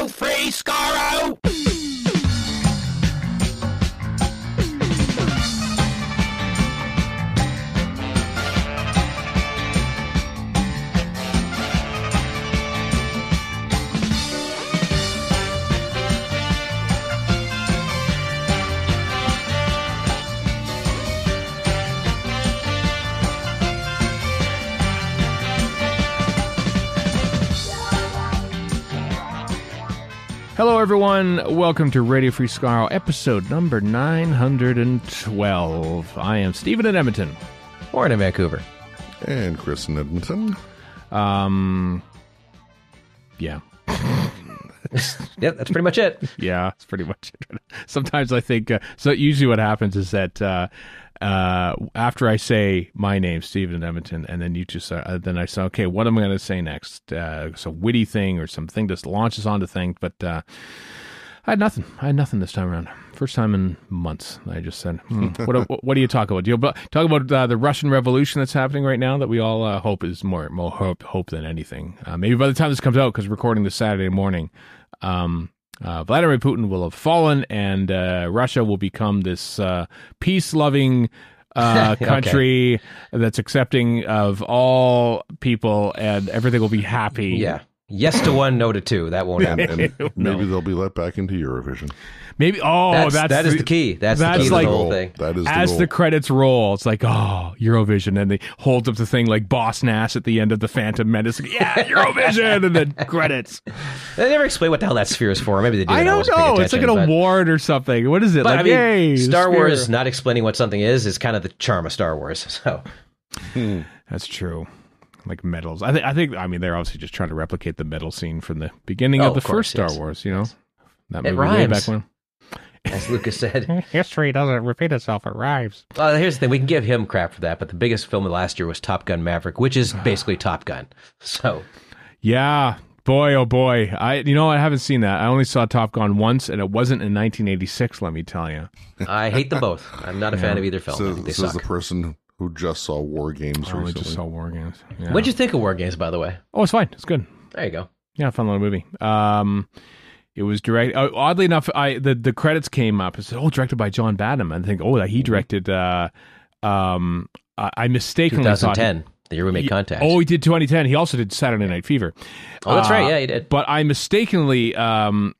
Radio Free Skaro! Hello, everyone. Welcome to Radio Free Skaro, episode number 912. I am Stephen in Edmonton. Warren in Vancouver. And Chris in Edmonton. Yeah. Yep, that's pretty much it. Yeah, that's pretty much it. Sometimes I think, so usually what happens is that after I say my name, Stephen in Edmonton, and then you just, then I say, okay, what am I going to say next? Some witty thing or something that launches onto things, but I had nothing. I had nothing this time around. First time in months. I just said, what do you talk about? Do you talk about the Russian Revolution that's happening right now that we all hope is more hope than anything? Maybe by the time this comes out, because we're recording this Saturday morning, Vladimir Putin will have fallen, and Russia will become this peace-loving country that's accepting of all people, and everything will be happy. Yeah. Yes to one, no to two. That won't happen. And maybe they'll be let back into Eurovision. Maybe. Oh, that is the key. That's the key to the whole thing. That is as the credits roll, it's like, oh, Eurovision, and they hold up the thing like Boss Nass at the end of the Phantom Menace. Like, yeah, Eurovision, and then credits. They never explain what the hell that sphere is for. Maybe they do. I don't know. It's like an award or something. What is it? But like, I mean, yay, Star Wars not explaining what something is kind of the charm of Star Wars. So that's true. Like medals. I think. I mean, they're obviously just trying to replicate the medal scene from the beginning of the first Star Wars. You know, that movie way back when. As Lucas said, history doesn't repeat itself; it rhymes. Here's the thing: we can give him crap for that, but the biggest film of last year was Top Gun Maverick, which is basically Top Gun. So, yeah, boy, oh boy, I haven't seen that. I only saw Top Gun once, and it wasn't in 1986. Let me tell you, I hate them both. I'm not a fan of either film. So, I think they this is suck. the person who just saw War Games recently. I just saw War Games. Yeah. What'd you think of War Games, by the way? Oh, it's fine. It's good. There you go. Yeah, fun little movie. It was directed. Oddly enough, the credits came up. It said, "Oh, directed by John Badham." I think, that he directed. I mistakenly 2010, the year we made contact. Oh, he did 2010. He also did Saturday Night Fever. Oh, that's right. Yeah, he did. But I mistakenly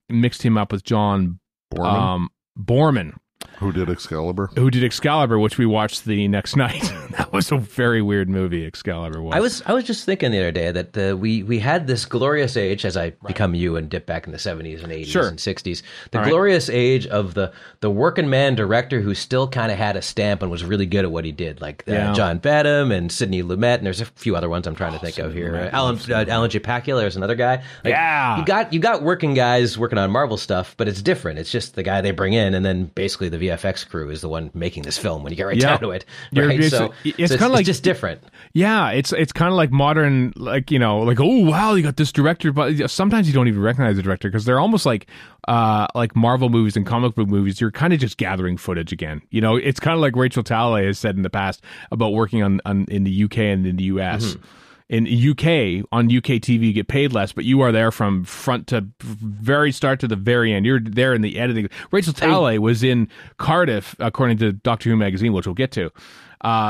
mixed him up with John Borman. Who did Excalibur? Which we watched the next night. That was a very weird movie, Excalibur was. I was just thinking the other day that we had this glorious age, as I become you and dip back in the 70s and 80s and 60s, the glorious age of the working man director who still kind of had a stamp and was really good at what he did, like John Badham and Sidney Lumet, and there's a few other ones I'm trying to think of here. Alan J. Pakula is another guy. Like, you got working guys working on Marvel stuff, but it's different. It's just the guy they bring in, and then basically the VFX crew is the one making this film when you get right down to it. Right? It's kind of like just different. Yeah, it's kind of like modern, like, oh wow, you got this director, but sometimes you don't even recognize the director because they're almost like Marvel movies and comic book movies. You're kind of just gathering footage again. It's kind of like Rachel Talalay has said in the past about working on in the UK and in the US. Mm-hmm. In UK, on UK TV, you get paid less, but you are there from front to very start to the very end. You're there in the editing. Rachel Talalay was in Cardiff, according to Doctor Who magazine, which we'll get to,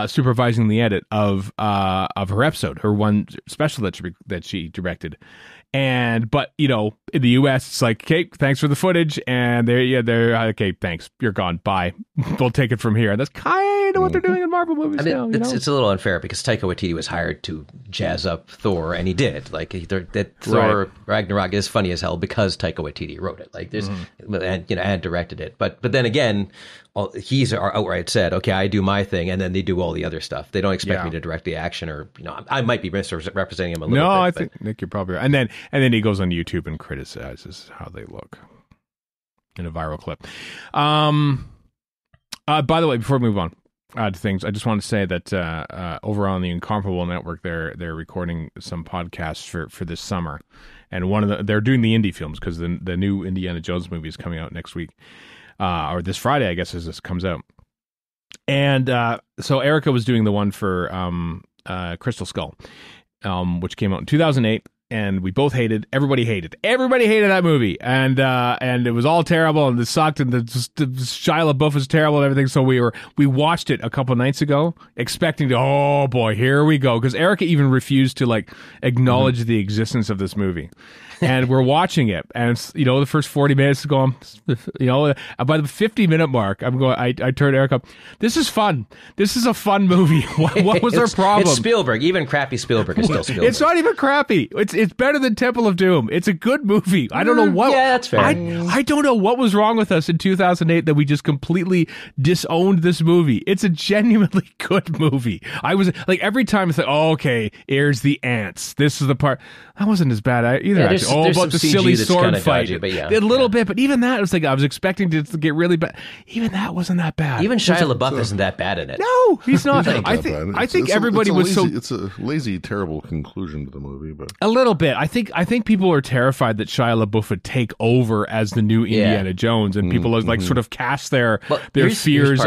supervising the edit of her episode, her one special that she directed. But in the US, it's like, okay, thanks for the footage, and they're okay, thanks, you're gone, bye. We'll take it from here. And that's kind of what they're doing in Marvel movies now. It's a little unfair because Taika Waititi was hired to jazz up Thor, and he did. Like Thor Ragnarok is funny as hell because Taika Waititi wrote it. Like there's and directed it. But then again, he's outright said, okay, I do my thing, and then they do all the other stuff. They don't expect me to direct the action, or I might be misrepresenting him a little bit. No, I think Nick, you're probably right. And then he goes on YouTube and criticizes how they look in a viral clip. By the way, before we move on to things, I just want to say that over on the Incomparable Network, they're recording some podcasts for this summer, and they're doing the indie films because the new Indiana Jones movie is coming out next week. Or this Friday, I guess, as this comes out. And so Erica was doing the one for Crystal Skull, which came out in 2008. and we both everybody hated that movie, and it was all terrible, and it sucked, and the Shia LaBeouf was terrible and everything. So we watched it a couple nights ago, expecting to, oh boy, here we go, because Erica even refused to like acknowledge the existence of this movie. And we're watching it, and the first 40 minutes is going, by the 50-minute mark, I turned Eric up. This is fun. This is a fun movie. What was our problem? It's Spielberg. Even crappy Spielberg is still Spielberg. It's not even crappy. It's better than Temple of Doom. It's a good movie. I don't know what. Yeah, that's fair. I don't know what was wrong with us in 2008 that we just completely disowned this movie. It's a genuinely good movie. I was like, every time I thought, oh, okay, here's the ants. This is the part. That wasn't as bad either. There's about the CG silly that's sword fight. dodgy, but a little bit, but even that was like, I was expecting to get really bad. Even that wasn't that bad. Even Shia LaBeouf isn't that bad in it. No, he's not. I think everybody was lazy, it's a lazy, terrible conclusion to the movie, but a little bit. I think people are terrified that Shia LaBeouf would take over as the new Indiana Jones, and people like sort of cast their fears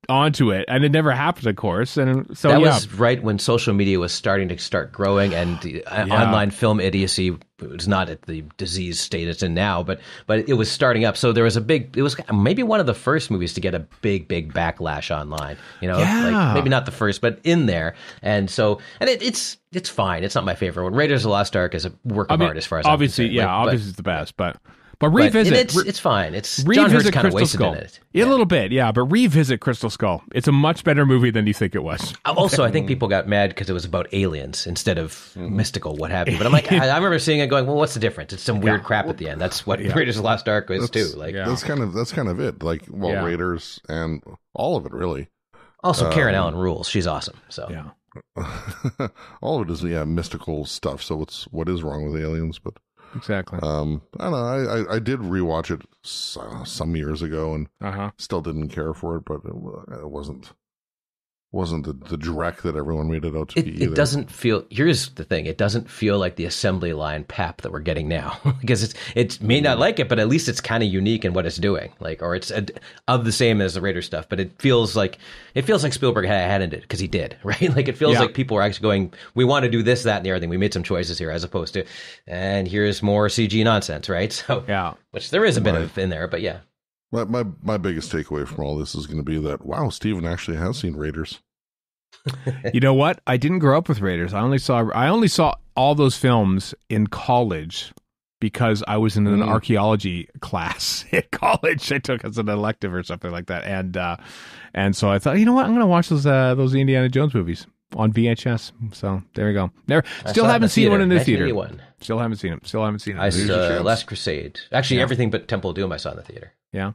onto it, and it never happened, of course. And so that was right when social media was starting to start growing, and online film idiocy was not at the disease state it's in now, but it was starting up. So there was it was maybe one of the first movies to get a big backlash online. Like maybe not the first, but in there. And so, and it's fine. It's not my favorite one. Raiders of the Lost Ark is a work of art as far as obviously, I'm concerned. Obviously it's the best, but revisit. It's fine. It's revisit John Hurt's kind of Crystal wasted Skull. in it. A little bit, yeah. But revisit Crystal Skull. It's a much better movie than you think it was. Also, I think people got mad because it was about aliens instead of mystical, what have you. But I'm like, I remember seeing it going, well, what's the difference? It's some weird crap at the end. That's what Raiders of the Lost Ark is too. Like that's kind of it. Like Raiders and all of it really. Also, Karen Allen rules. She's awesome. So all of it is mystical stuff. So what is wrong with aliens? But exactly. I don't know. I did rewatch it some years ago and still didn't care for it, but it wasn't the dreck that everyone made it out to be either. It doesn't feel. Here's the thing: it doesn't feel like the assembly line pap that we're getting now, because it may not like it, but at least it's kind of unique in what it's doing. Like, or it's of the same as the Raider stuff, but it feels like Spielberg had a hand in it because he did, right? Like it feels like people are actually going, we want to do this, that, and the other thing. We made some choices here, as opposed to, and here's more CG nonsense, right? So which there is a bit of in there, but yeah. My biggest takeaway from all this is going to be that, wow, Steven actually has seen Raiders. You know what? I didn't grow up with Raiders. I only saw all those films in college because I was in an archaeology class at college. I took as an elective or something like that, and so I thought, you know what? I'm going to watch those Indiana Jones movies on VHS. So there we go. Still haven't seen one in the theater. Still haven't seen it. I saw Last Crusade. Actually, everything but Temple of Doom I saw in the theater. Yeah,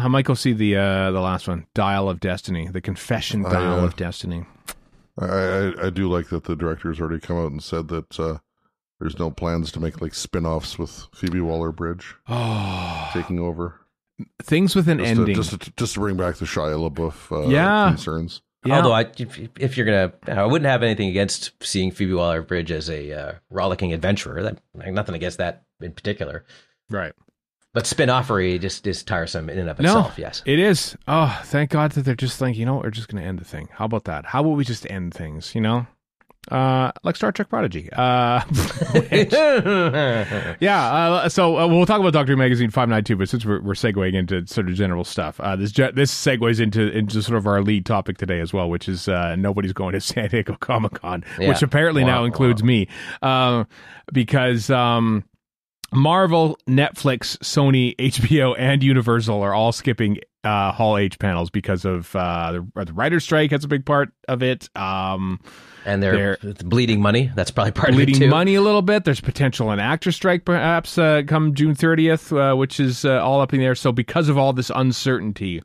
I might go see the last one, Dial of Destiny, the Confession Dial of Destiny. I do like that the director's already come out and said that there's no plans to make like spin-offs with Phoebe Waller-Bridge taking over. Things with an ending. Just to bring back the Shia LaBeouf concerns. Yeah. Although if you're gonna, I wouldn't have anything against seeing Phoebe Waller-Bridge as a rollicking adventurer. Nothing against that in particular, right? But spin-offery just is tiresome in and of itself. Yes, it is. Oh, thank God that they're just like, we're just going to end the thing. How about that? How about we just end things? Like Star Trek Prodigy. So we'll talk about Doctor Who Magazine 592, but since we're segueing into sort of general stuff, this segues into sort of our lead topic today as well, which is nobody's going to San Diego Comic-Con, which apparently now includes me, because Marvel, Netflix, Sony, HBO, and Universal are all skipping Hall H panels because of the writer's strike. That's a big part of it. And they're bleeding money. That's probably part of it too. Bleeding money a little bit. There's potential an actor strike perhaps come June 30th, which is all up in the air. So because of all this uncertainty,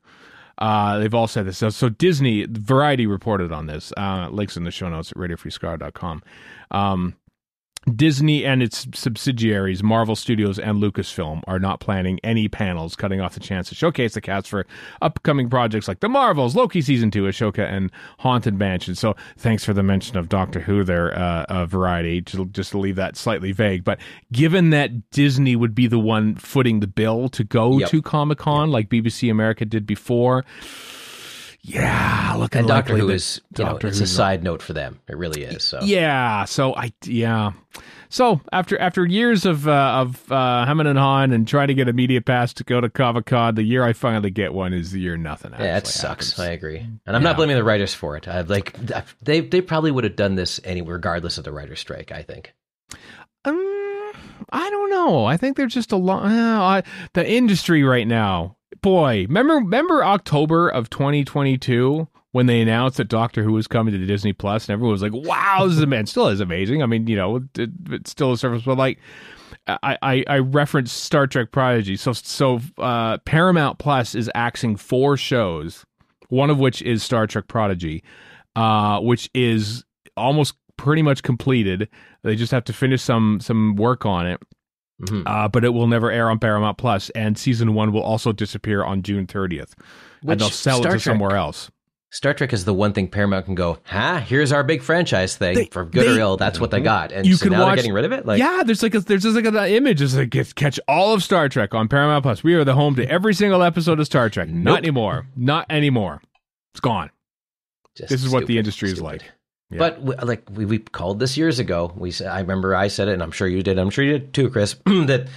they've all said this. So Disney, Variety reported on this. Links in the show notes at radiofreeskaro.com. Disney and its subsidiaries, Marvel Studios and Lucasfilm, are not planning any panels, cutting off the chance to showcase the cast for upcoming projects like The Marvels, Loki Season 2, Ashoka, and Haunted Mansion. So thanks for the mention of Doctor Who there, Variety, just to leave that slightly vague. But given that Disney would be the one footing the bill to go to Comic-Con, like BBC America did before, Yeah, and Doctor Who is, it's a side note for them. It really is. So yeah, So after years of hemming and hawing and trying to get a media pass to go to Comic-Con, the year I finally get one is the year nothing. Yeah, it sucks. Happens. I agree, and I'm not blaming the writers for it. They probably would have done this anyway, regardless of the writers' strike. I think. I don't know. I think they're just the industry right now. Boy, remember October of 2022 when they announced that Doctor Who was coming to Disney Plus, and everyone was like, "Wow, this is still is amazing." I mean, it's still a service, but like, I referenced Star Trek Prodigy. So Paramount Plus is axing 4 shows, one of which is Star Trek Prodigy, which is almost pretty much completed. They just have to finish some work on it. Mm-hmm. But it will never air on Paramount Plus, and season 1 will also disappear on June 30th. And they'll sell it to somewhere else. Star Trek is the one thing Paramount can go, here's our big franchise thing, for good or ill, that's what they got. And so now they're getting rid of it? There's just like an image. It's like, catch all of Star Trek on Paramount Plus. We are the home to every single episode of Star Trek. Nope. Not anymore. Not anymore. It's gone. This is what the industry is like. Yeah. But we called this years ago. I remember I said it, and I'm sure you did. I'm sure you did too, Chris. That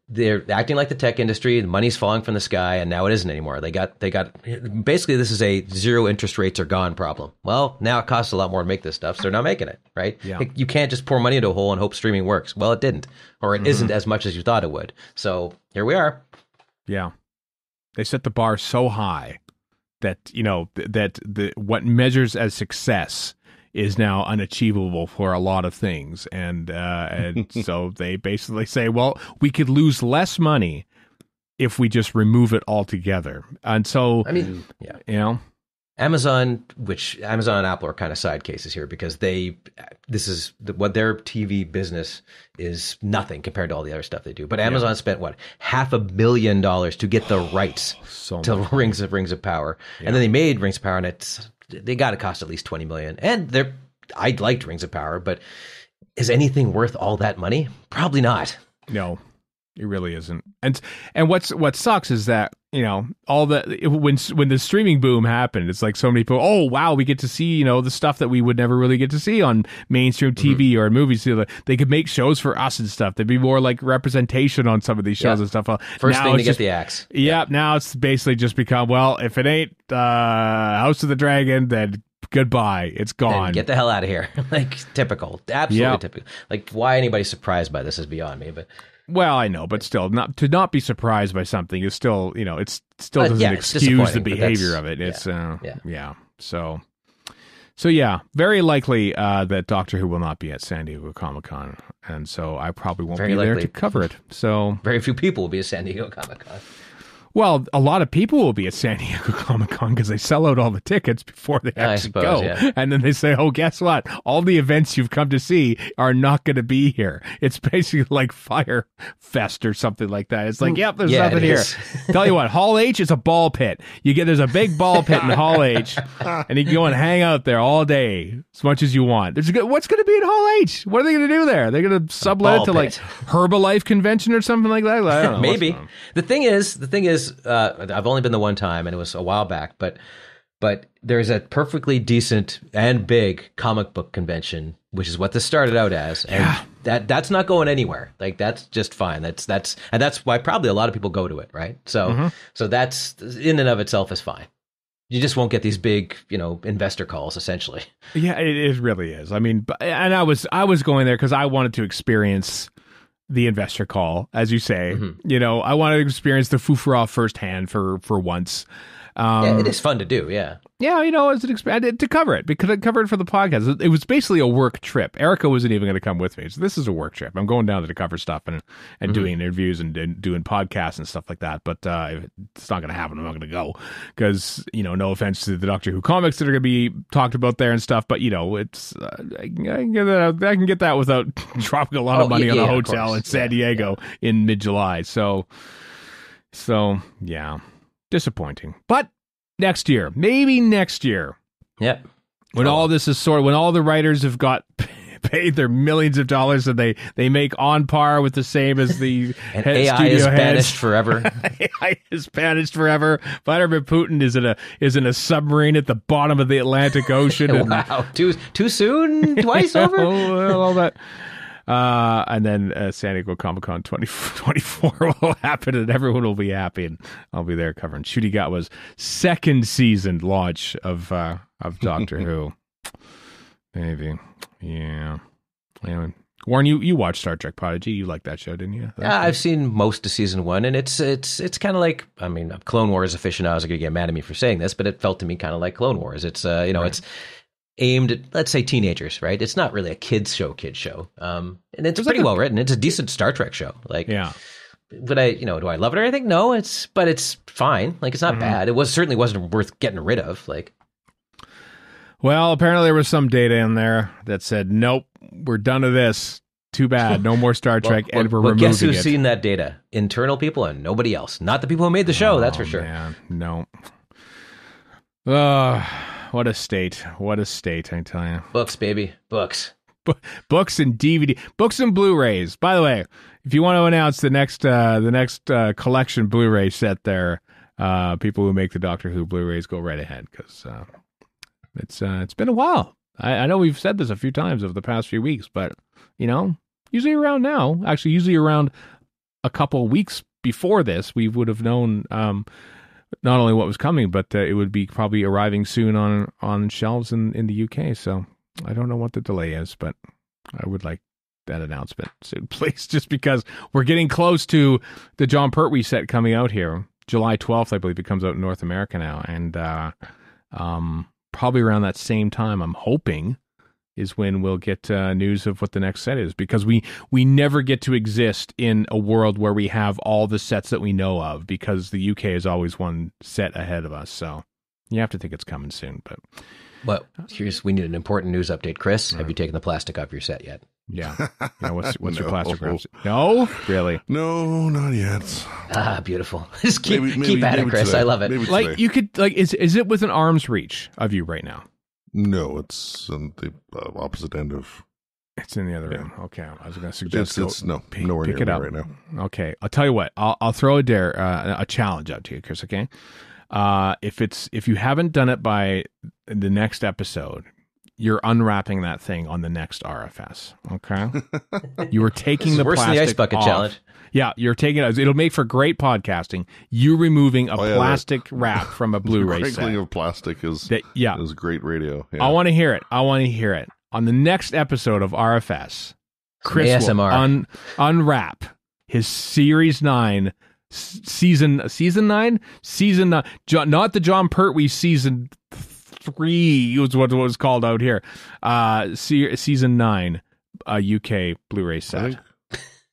they're acting like the tech industry. The money's falling from the sky, and now it isn't anymore. They got. Basically, this is a zero interest rates are gone problem. Well, now it costs a lot more to make this stuff, so they're not making it. Right? Yeah. You can't just pour money into a hole and hope streaming works. Well, it didn't, or it isn't as much as you thought it would. So here we are. Yeah, they set the bar so high that what measures as success is now unachievable for a lot of things. And so they basically say, well, we could lose less money if we just remove it altogether. And so, Amazon and Apple are kind of side cases here because this is what their TV business is nothing compared to all the other stuff they do. But Amazon spent $500 million to get the rights to Rings of Power. Yeah. And then they made Rings of Power, and they got to cost at least $20 million. And I liked Rings of Power, but is anything worth all that money? Probably not. No, it really isn't. And what sucks is that all when the streaming boom happened, it's like so many people. Oh wow, we get to see the stuff that we would never really get to see on mainstream TV or movies. They could make shows for us and stuff. There'd be more like representation on some of these shows and stuff. First thing to get the axe. Yeah, now it's basically just become, well, if it ain't House of the Dragon, then goodbye. It's gone. Then get the hell out of here. Typical. Absolutely typical. Why anybody's surprised by this is beyond me. But well, I know, but still, not be surprised by something is still, it still doesn't excuse the behavior of it. It's So yeah, very likely that Doctor Who will not be at San Diego Comic-Con, and so I probably won't be there to cover it. So very few people will be at San Diego Comic-Con. Well, a lot of people will be at San Diego Comic-Con because they sell out all the tickets before they actually go. Yeah. And then they say, oh, guess what? All the events you've come to see are not going to be here. It's basically like Fire Fest or something like that. It's like, yep, there's nothing here. Tell you what, Hall H is a ball pit. There's a big ball pit in Hall H, and you can go and hang out there all day as much as you want. What's going to be in Hall H? What are they going to do there? They're going to sublet it to like Herbalife convention or something like that? I don't know. Maybe. The thing is, I've only been the one time, and it was a while back, but there's a perfectly decent and big comic book convention, which is what this started out as, and that's not going anywhere. That's just fine. That's why probably a lot of people go to it, right? So so that's in and of itself is fine. You just won't get these big, investor calls, essentially. Yeah, it really is. I mean, and I was going there because I wanted to experience the investor call, as you say. I wanted to experience the foofra firsthand for once. It is fun to do. Yeah. Yeah, as to cover it, because I covered it for the podcast. It was basically a work trip. Erica wasn't even going to come with me. So this is a work trip. I'm going down to cover stuff and doing interviews and doing podcasts and stuff like that. But it's not going to happen. I'm not going to go because, no offense to the Doctor Who comics that are going to be talked about there and stuff. But, it's I can get that without dropping a lot of money on a hotel in San Diego in mid-July. So yeah, disappointing. But maybe next year. Yep. When all this is sorted, when all the writers have got paid their millions of dollars, and they make on par with the same as the and AI is banished forever. AI is banished forever. Vladimir Putin is in a submarine at the bottom of the Atlantic Ocean. Wow, too soon? Twice over? All that. And then San Diego Comic-Con 2024 will happen, and everyone will be happy, and I'll be there covering. Shooty Got was second season launch of Doctor Who. Maybe, yeah. Anyway, Warren, you watched Star Trek Prodigy. You liked that show, didn't you? I've seen most of season 1, and it's kind of like, I mean, Clone Wars aficionados are going to get mad at me for saying this, but it felt to me kind of like Clone Wars. It's right. It's aimed at, let's say, teenagers, right? It's not really a kids show, and it's pretty well written. It's a decent Star Trek show. Like, yeah. But do I love it or anything? No, but it's fine. Like, it's not bad. It certainly wasn't worth getting rid of. Like, well, apparently there was some data in there that said, nope, we're done with this. Too bad. No more Star Trek, and we're removing it. Guess who's seen that data? Internal people and nobody else. Not the people who made the show, that's for sure. Man, no. What a state. What a state, I tell you. Books, baby. Books. Books and DVD. Books and Blu-rays. By the way, if you want to announce the next collection Blu-ray set there, people who make the Doctor Who Blu-rays, go right ahead, because it's been a while. I know we've said this a few times over the past few weeks, but, usually around now, actually usually around a couple of weeks before this, we would have known not only what was coming, but it would be probably arriving soon on shelves in the UK. So I don't know what the delay is, but I would like that announcement soon, please, just because we're getting close to the John Pertwee set coming out here. July 12th, I believe it comes out in North America now. And probably around that same time, I'm hoping, is when we'll get news of what the next set is, because we never get to exist in a world where we have all the sets that we know of, because the UK is always one set ahead of us. So you have to think it's coming soon. But well, we need an important news update, Chris. Have you taken the plastic off your set yet? Yeah. What's your plastic wrap? No, really? No, not yet. Beautiful. Just keep at it, Chris. Today. I love it. Like you could, like, is it within arm's reach of you right now? No, it's on the opposite end of. It's in the other room. Okay, I was going to suggest it's nowhere pick near it up right now. Okay, I'll tell you what. I'll throw a challenge out to you, Chris. Okay, if you haven't done it by the next episode, you're unwrapping that thing on the next RFS. Okay, you were taking the plastic worse than the ice bucket off. Challenge. Yeah, you're taking it. It'll make for great podcasting. You removing a plastic wrap from a Blu-ray set. Crinkling of plastic is great radio. Yeah. I want to hear it. On the next episode of RFS, Chris will unwrap his Series 9, Season 9? Season 9. Not the John Pertwee Season 3 was what it was called out here. Season 9 UK Blu-ray set.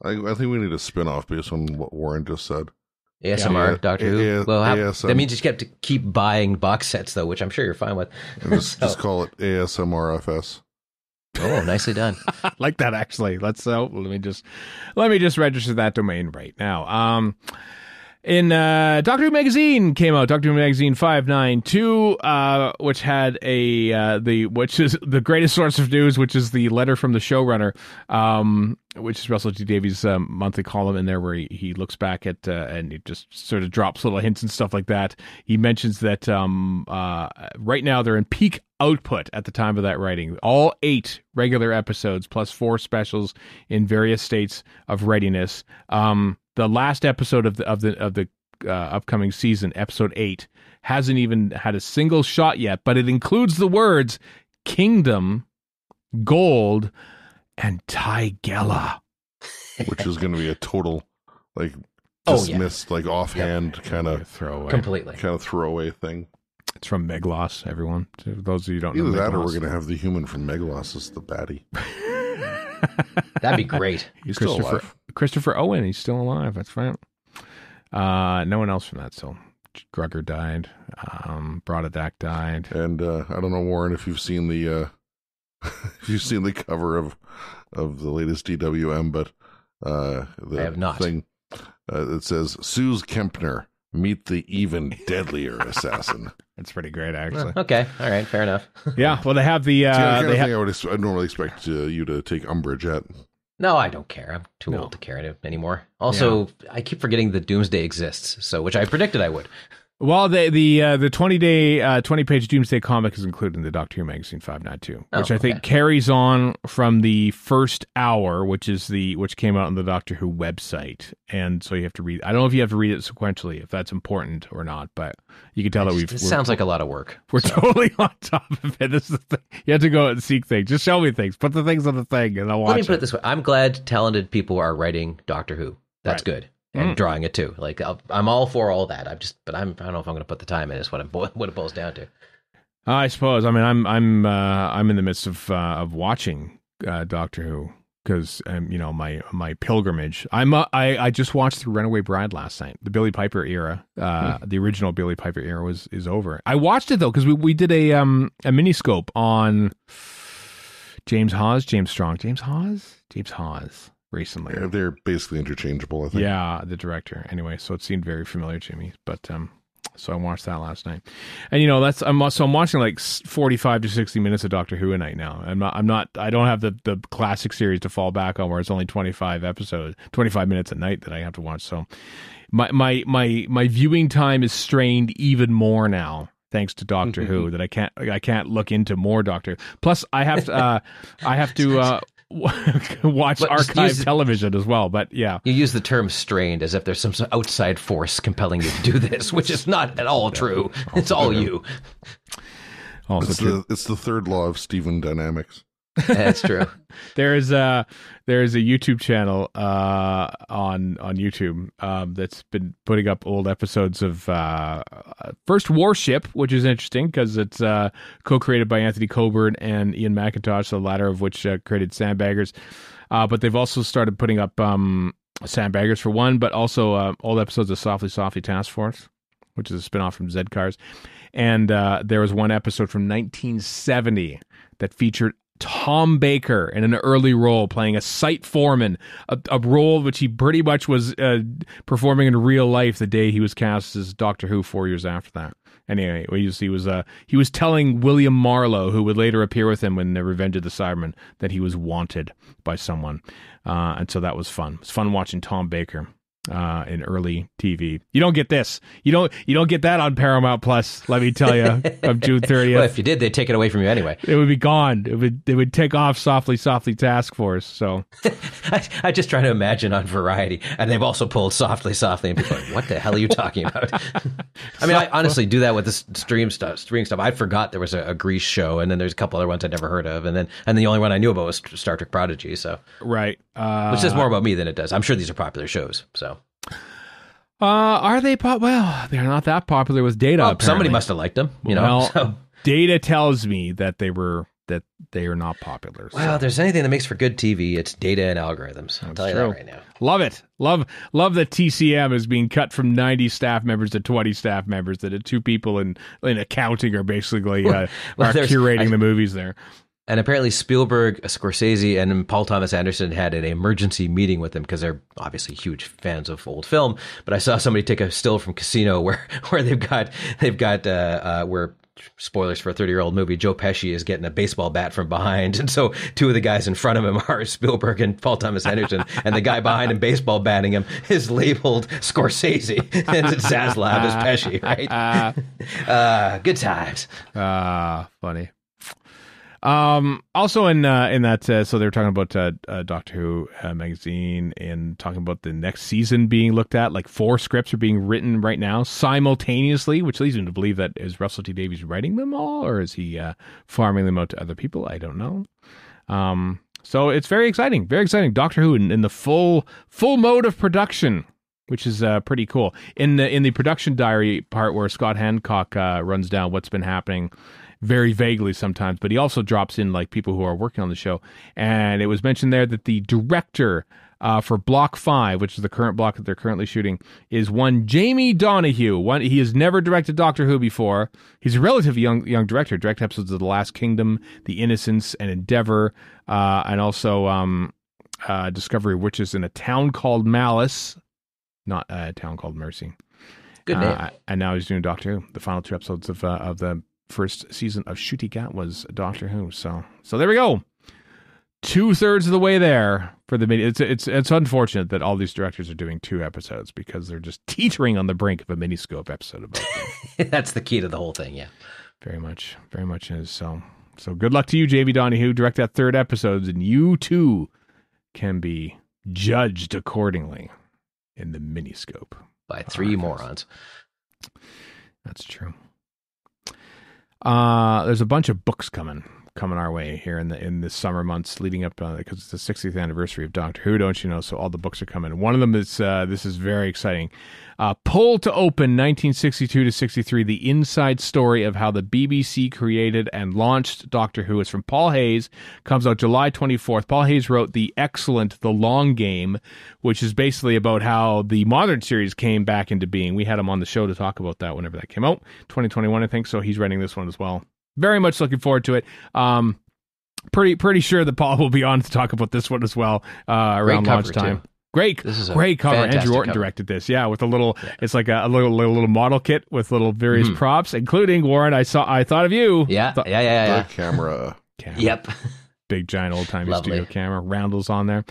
I think we need a spin-off based on what Warren just said. ASMR, Doctor Who. That means you have to keep buying box sets, though, which I'm sure you're fine with. Just call it ASMRFS. Oh, nicely done. I like that, actually. Let me just register that domain right now. In Doctor Who Magazine came out, Doctor Who Magazine 592, which had which is the greatest source of news, which is the letter from the showrunner, which is Russell T Davies' monthly column in there, where he looks back at and he just sort of drops little hints and stuff like that. He mentions that right now they're in peak output at the time of that writing. All 8 regular episodes plus 4 specials in various states of readiness. The last episode of the upcoming season, episode 8, hasn't even had a single shot yet, but it includes the words Kingdom, Gold, and Tygella, which is going to be a total dismissed, offhand kind of throwaway thing. It's from Meglos, everyone. To those of you who don't know, either that or we're going to have the human from Meglos as the baddie. That'd be great. He's still alive. Christopher Owen, he's still alive. That's right. No one else from that. So Grugger died. Brodadak died. And I don't know, Warren, if you've seen the cover of the latest DWM, but I have not. Thing it says Suze Kempner, Meet the even deadlier assassin. That's pretty great, actually. Okay, all right, fair enough. Yeah, well, they have the... I don't really expect you to take umbrage at. No, I don't care. I'm too old to care anymore. Also, I keep forgetting that Doomsday exists, which I predicted I would. Well, the 20-page Doomsday comic is included in the Doctor Who magazine 592, which I think carries on from the first hour, which came out on the Doctor Who website, and so you have to read. I don't know if you have to read it sequentially, if that's important or not, but you can tell that it sounds like a lot of work. We're totally on top of it. This is the thing. You have to go and seek things. Just show me things. Put the things on the thing, and I'll watch it. Let me put it this way: I'm glad talented people are writing Doctor Who. That's good. And drawing it too. Like I'm all for all that. I don't know if I'm going to put the time in. Is what it boils down to. I suppose. I mean, I'm in the midst of watching Doctor Who because my pilgrimage. I just watched The Runaway Bride last night. The Billie Piper era, the original Billie Piper era is over. I watched it though because we did a miniscope on James Hawes recently. Yeah, they're basically interchangeable, I think. Yeah, the director. Anyway, so it seemed very familiar to me. But so I watched that last night, and I'm watching like 45 to 60 minutes of Doctor Who a night now. I don't have the classic series to fall back on where it's only 25 minutes a night that I have to watch. So my viewing time is strained even more now. Thanks to Doctor Who, that I can't look into more Doctor. Plus, I have to watch archive television as well. But yeah, you use the term strained as if there's some outside force compelling you to do this, which is not at all true. It's all you. It's the third law of Steven dynamics. That's true. There is a YouTube channel on YouTube that's been putting up old episodes of First Warship, which is interesting because it's co-created by Anthony Coburn and Ian McIntosh, the latter of which created Sandbaggers. But they've also started putting up Sandbaggers for one, but also old episodes of Softly Softly Task Force, which is a spinoff from Z-Cars. And there was one episode from 1970 that featured Tom Baker in an early role playing a site foreman, a role which he pretty much was performing in real life the day he was cast as Doctor Who 4 years after that. Anyway, he was telling William Marlowe, who would later appear with him in The Revenge of the Cybermen, that he was wanted by someone, and so that was fun. It was fun watching Tom Baker in early TV. You don't get this. You don't get that on Paramount Plus. Let me tell you, of June 30th. Well, if you did, they'd take it away from you anyway. It would be gone. It would take off Softly Softly Task Force. So I just try to imagine on Variety, and they've also pulled Softly Softly, and people are like, "What the hell are you talking about?" I mean, I honestly do that with the stream stuff. I forgot there was a Grease show, and then there's a couple other ones I'd never heard of, and the only one I knew about was Star Trek Prodigy. So right, which says more about me than it does. I'm sure these are popular shows. So. Are they well, they're not that popular with Data. Well, somebody must have liked them, So. Data tells me that they are not popular. Well, if there's anything that makes for good TV, it's data and algorithms. I'll tell you that right now. Love it. Love that TCM is being cut from 90 staff members to 20 staff members. That two people in accounting are basically curating the movies there. And apparently Spielberg, Scorsese, and Paul Thomas Anderson had an emergency meeting with him because they're obviously huge fans of old film. But I saw somebody take a still from Casino where they've got where, spoilers for a 30-year-old movie, Joe Pesci is getting a baseball bat from behind. And so two of the guys in front of him are Spielberg and Paul Thomas Anderson. And the guy behind him baseball batting him is labeled Scorsese. And Zaslav is Pesci, right? Good times. Funny. Also in that, so they were talking about Doctor Who magazine and talking about the next season being looked at. Like 4 scripts are being written right now simultaneously, which leads me to believe that is Russell T Davies writing them all, or is he farming them out to other people? I don't know. So it's very exciting, very exciting. Doctor Who in the full mode of production, which is pretty cool. In the production diary part where Scott Hancock runs down what's been happening. Very vaguely sometimes, but he also drops in like people who are working on the show. And it was mentioned there that the director for Block 5, which is the current block that they're currently shooting, is one Jamie Donahue. He has never directed Doctor Who before. He's a relatively young director. Directed episodes of The Last Kingdom, The Innocents, and Endeavour, and also Discovery of Witches in A Town Called Malice, not A Town Called Mercy. Good name. And now he's doing Doctor Who. The final 2 episodes of the first season of Ncuti Gat was Doctor Who. So there we go. 2/3 of the way there for the mini. It's unfortunate that all these directors are doing 2 episodes because they're just teetering on the brink of a miniscope episode about them. That's the key to the whole thing. Yeah, very much is. So good luck to you, JV Donahue. Direct that 3rd episode, and you too can be judged accordingly in the miniscope by 3 morons. That's true. There's a bunch of books coming our way here in the summer months leading up because it's the 60th anniversary of Doctor Who, don't you know? So all the books are coming. One of them is this is very exciting. Pull to Open 1962 to 63: The Inside Story of How the BBC Created and Launched Doctor Who. It's from Paul Hayes. Comes out July 24th. Paul Hayes wrote the excellent The Long Game, which is basically about how the modern series came back into being. We had him on the show to talk about that whenever that came out, 2021, I think. So he's writing this one as well. Very much looking forward to it. Pretty sure that Paul will be on to talk about this one as well around launch time. Great cover. Andrew Orton directed this. Yeah, with a little. Yeah. It's like a little model kit with little various props, including Warren. I thought of you. Yeah. Camera. Yep. Big giant old timey studio camera. Roundels on there.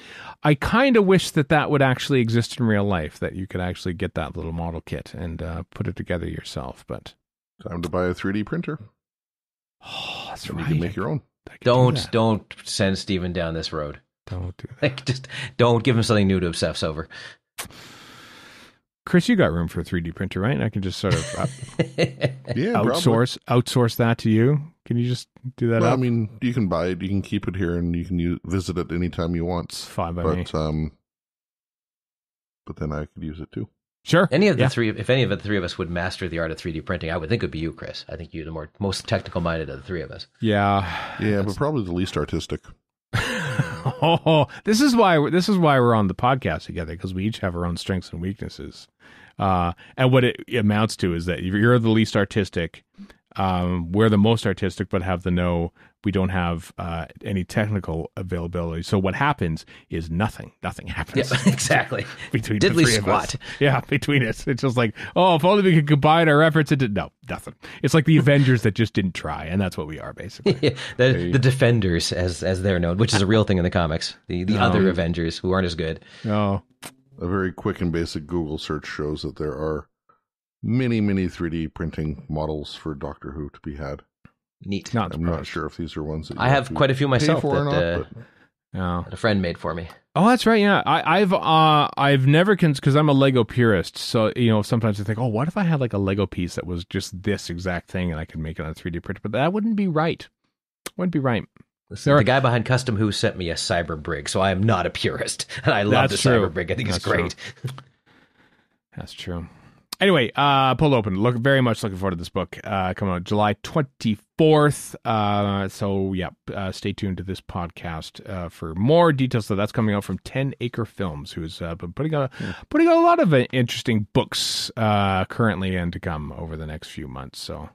I kind of wish that would actually exist in real life. That you could actually get that little model kit and put it together yourself. But time to buy a 3D printer. Oh, that's right. You can make your own. Don't send Steven down this road. Don't do that. Like, just don't give him something new to obsess over. Chris, you got room for a 3D printer, right? I can just sort of outsource that to you. Can you just do that? Well, I mean, you can buy it, you can keep it here, and you can visit it anytime you want. It's fine by me. But then I could use it too. Sure. If any of the 3 of us would master the art of 3D printing, I would think it would be you, Chris. I think you're the most technical minded of the 3 of us. Yeah. Yeah, but probably the least artistic. This is why we're on the podcast together, because we each have our own strengths and weaknesses. And what it amounts to is that you're the least artistic. We're the most artistic, but we don't have any technical availability. So what happens is nothing happens. Yeah, exactly. Between Diddly the 3 squat. of us. Yeah, between us. It's just like, if only we could combine our efforts into... No, nothing. It's like the Avengers that just didn't try, and that's what we are, basically. Yeah, the Defenders, as they're known, which is a real thing in the comics. The other Avengers who aren't as good. No. A very quick and basic Google search shows that there are many 3D printing models for Doctor Who to be had. Neat. I'm not sure if these are ones that I have quite a few myself that a friend made for me. Oh, that's right. Yeah, I've never because I'm a Lego purist. So sometimes I think, what if I had like a Lego piece that was just this exact thing and I could make it on a 3D printer? But that wouldn't be right. Listen, the guy behind Custom Who sent me a Cyber Brig, so I am not a purist, and I love the Cyber Brig. I think it's great. That's true. Anyway, Pulled Open. Very much looking forward to this book. Coming out July 24th. Stay tuned to this podcast for more details. So that's coming out from 10 Acre Films, who's been putting out a lot of interesting books currently and to come over the next few months. So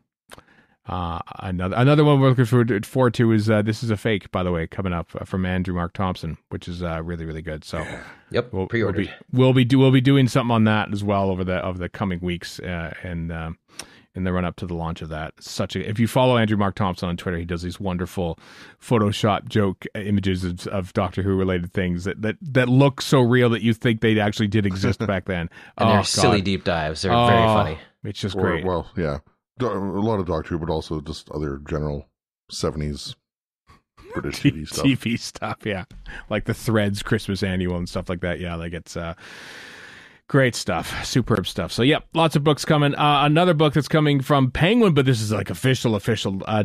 another one we're looking forward to is This Is a Fake, by the way, coming up from Andrew Mark Thompson, which is really, really good. So yep, pre-ordered. We'll be doing something on that as well over the coming weeks and in the run up to the launch of that. If you follow Andrew Mark Thompson on Twitter, he does these wonderful Photoshop joke images of Doctor Who related things that look so real that you think they actually did exist back then. And they're silly deep dives. They're very funny. It's just great. Well, yeah. A lot of Doctor Who, but also just other general 70s British TV stuff. TV stuff, yeah. Like the Threads Christmas Annual and stuff like that. Yeah, like it's great stuff. Superb stuff. So, lots of books coming. Another book that's coming from Penguin, but this is like official.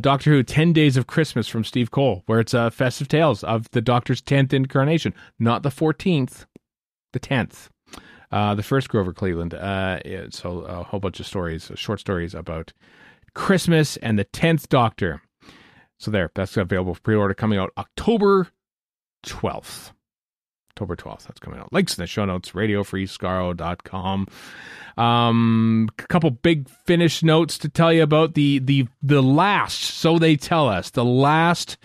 Doctor Who 10 Days of Christmas from Steve Cole, where it's festive tales of the Doctor's 10th incarnation. Not the 14th, the 10th. The first Grover Cleveland. So a whole bunch of short stories about Christmas and the 10th Doctor. So that's available for pre-order, coming out October 12th. That's coming out. Links in the show notes, radiofreeskaro.com. A couple big Finnish notes to tell you about the last, so they tell us, the last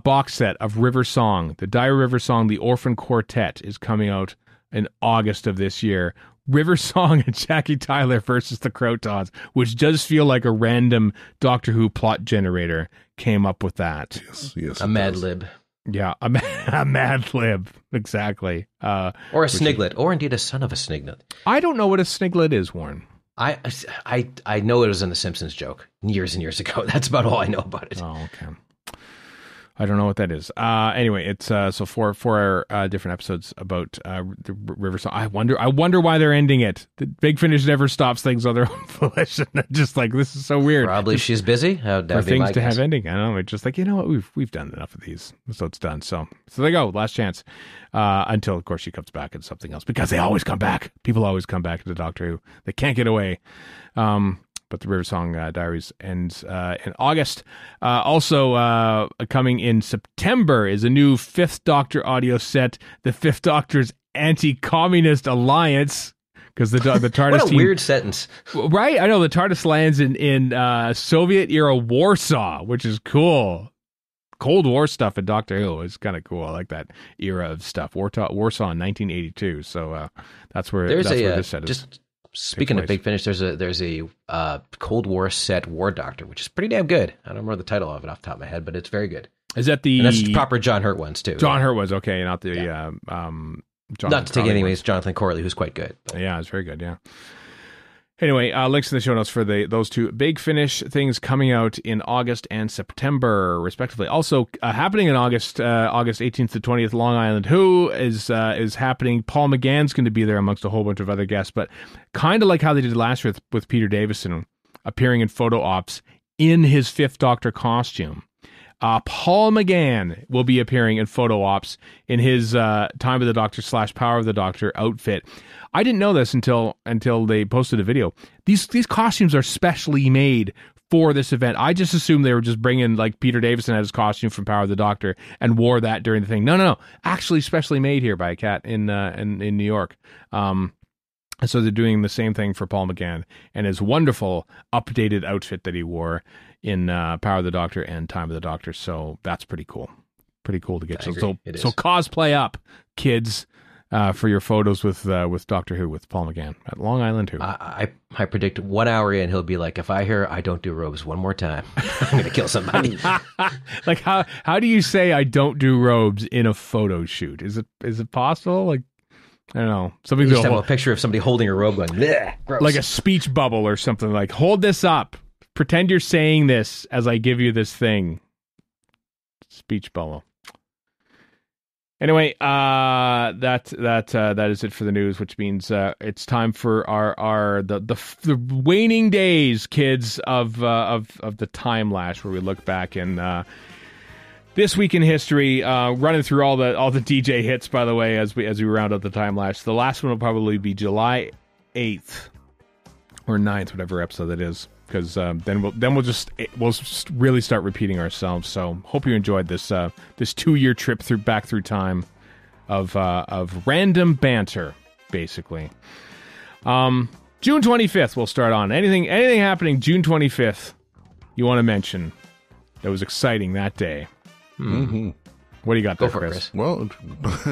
box set of River Song, the Dire River Song, the Orphan Quartet, is coming out in August of this year. River Song and Jackie Tyler versus the Crotons, which does feel like a random Doctor Who plot generator came up with that. Yes. A Mad Lib. Yeah, a Mad Lib, exactly. Or a Sniglet, or indeed a son of a Sniglet. I don't know what a Sniglet is, Warren. I know it was in the Simpsons joke years and years ago. That's about all I know about it. Oh, okay. I don't know what that is. Anyway, it's so four different episodes about the River Song. I wonder why they're ending it. The Big Finish never stops things on their own volition. Just like, this is so weird. Probably she's busy. For things to have ending. I don't know. It's just like, you know what? We've done enough of these, so it's done. So there you go. Last chance. Until of course she comes back in something else, because they always come back. People always come back to Doctor Who. They can't get away. But the River Song Diaries ends in August. Also coming in September is a new Fifth Doctor audio set, the Fifth Doctor's Anti-Communist Alliance. Because the TARDIS what a team, weird sentence. Right? I know, the TARDIS lands in Soviet-era Warsaw, which is cool. Cold War stuff in Doctor Who is kind of cool. I like that era of stuff. Warsaw in 1982. So that's where where this set is. Speaking of Big Finish, there's a Cold War set War Doctor, which is pretty damn good. I don't remember the title of it off the top of my head, but it's very good. Is that the... And that's proper John Hurt ones, too. John Hurt was, okay, not the... not to take anything, it's Jonathan Corley, who's quite good. But. Yeah, it's very good, yeah. Anyway, links in the show notes for those two Big Finish things coming out in August and September, respectively. Also, happening in August 18th to 20th, Long Island Who is happening. Paul McGann's going to be there amongst a whole bunch of other guests, but kind of like how they did last year with Peter Davison appearing in photo ops in his Fifth Doctor costume. Paul McGann will be appearing in photo ops in his Time of the Doctor / Power of the Doctor outfit. I didn't know this until they posted a video. These costumes are specially made for this event. I just assumed they were just bringing, like, Peter Davison had his costume from Power of the Doctor and wore that during the thing. No. Actually specially made here by a cat in New York. And so they're doing the same thing for Paul McGann and his wonderful updated outfit that he wore in Power of the Doctor and Time of the Doctor. So that's pretty cool. Pretty cool to get. So cosplay up, kids, for your photos with Doctor Who, with Paul McGann at Long Island Who. I predict 1 hour in, he'll be like, if I hear I don't do robes one more time, I'm going to kill somebody. Like, how do you say I don't do robes in a photo shoot? Is it possible? Like, I don't know. Something you just have a picture of somebody holding a robe going, bleh, gross. Like a speech bubble or something, like, hold this up. Pretend you're saying this as I give you this thing. Speech bubble. Anyway, that is it for the news, which means it's time for the waning days, kids, of the Timelash, where we look back in this week in history, running through all the DJ hits. By the way, as we round out the Timelash, the last one will probably be July 8th or 9th, whatever episode that is. Because then we'll just really start repeating ourselves. So hope you enjoyed this 2-year trip back through time of random banter, basically. June 25th we'll start on. Anything happening June 25th you want to mention that was exciting that day? Mm-hmm. What do you got there, Chris? Well,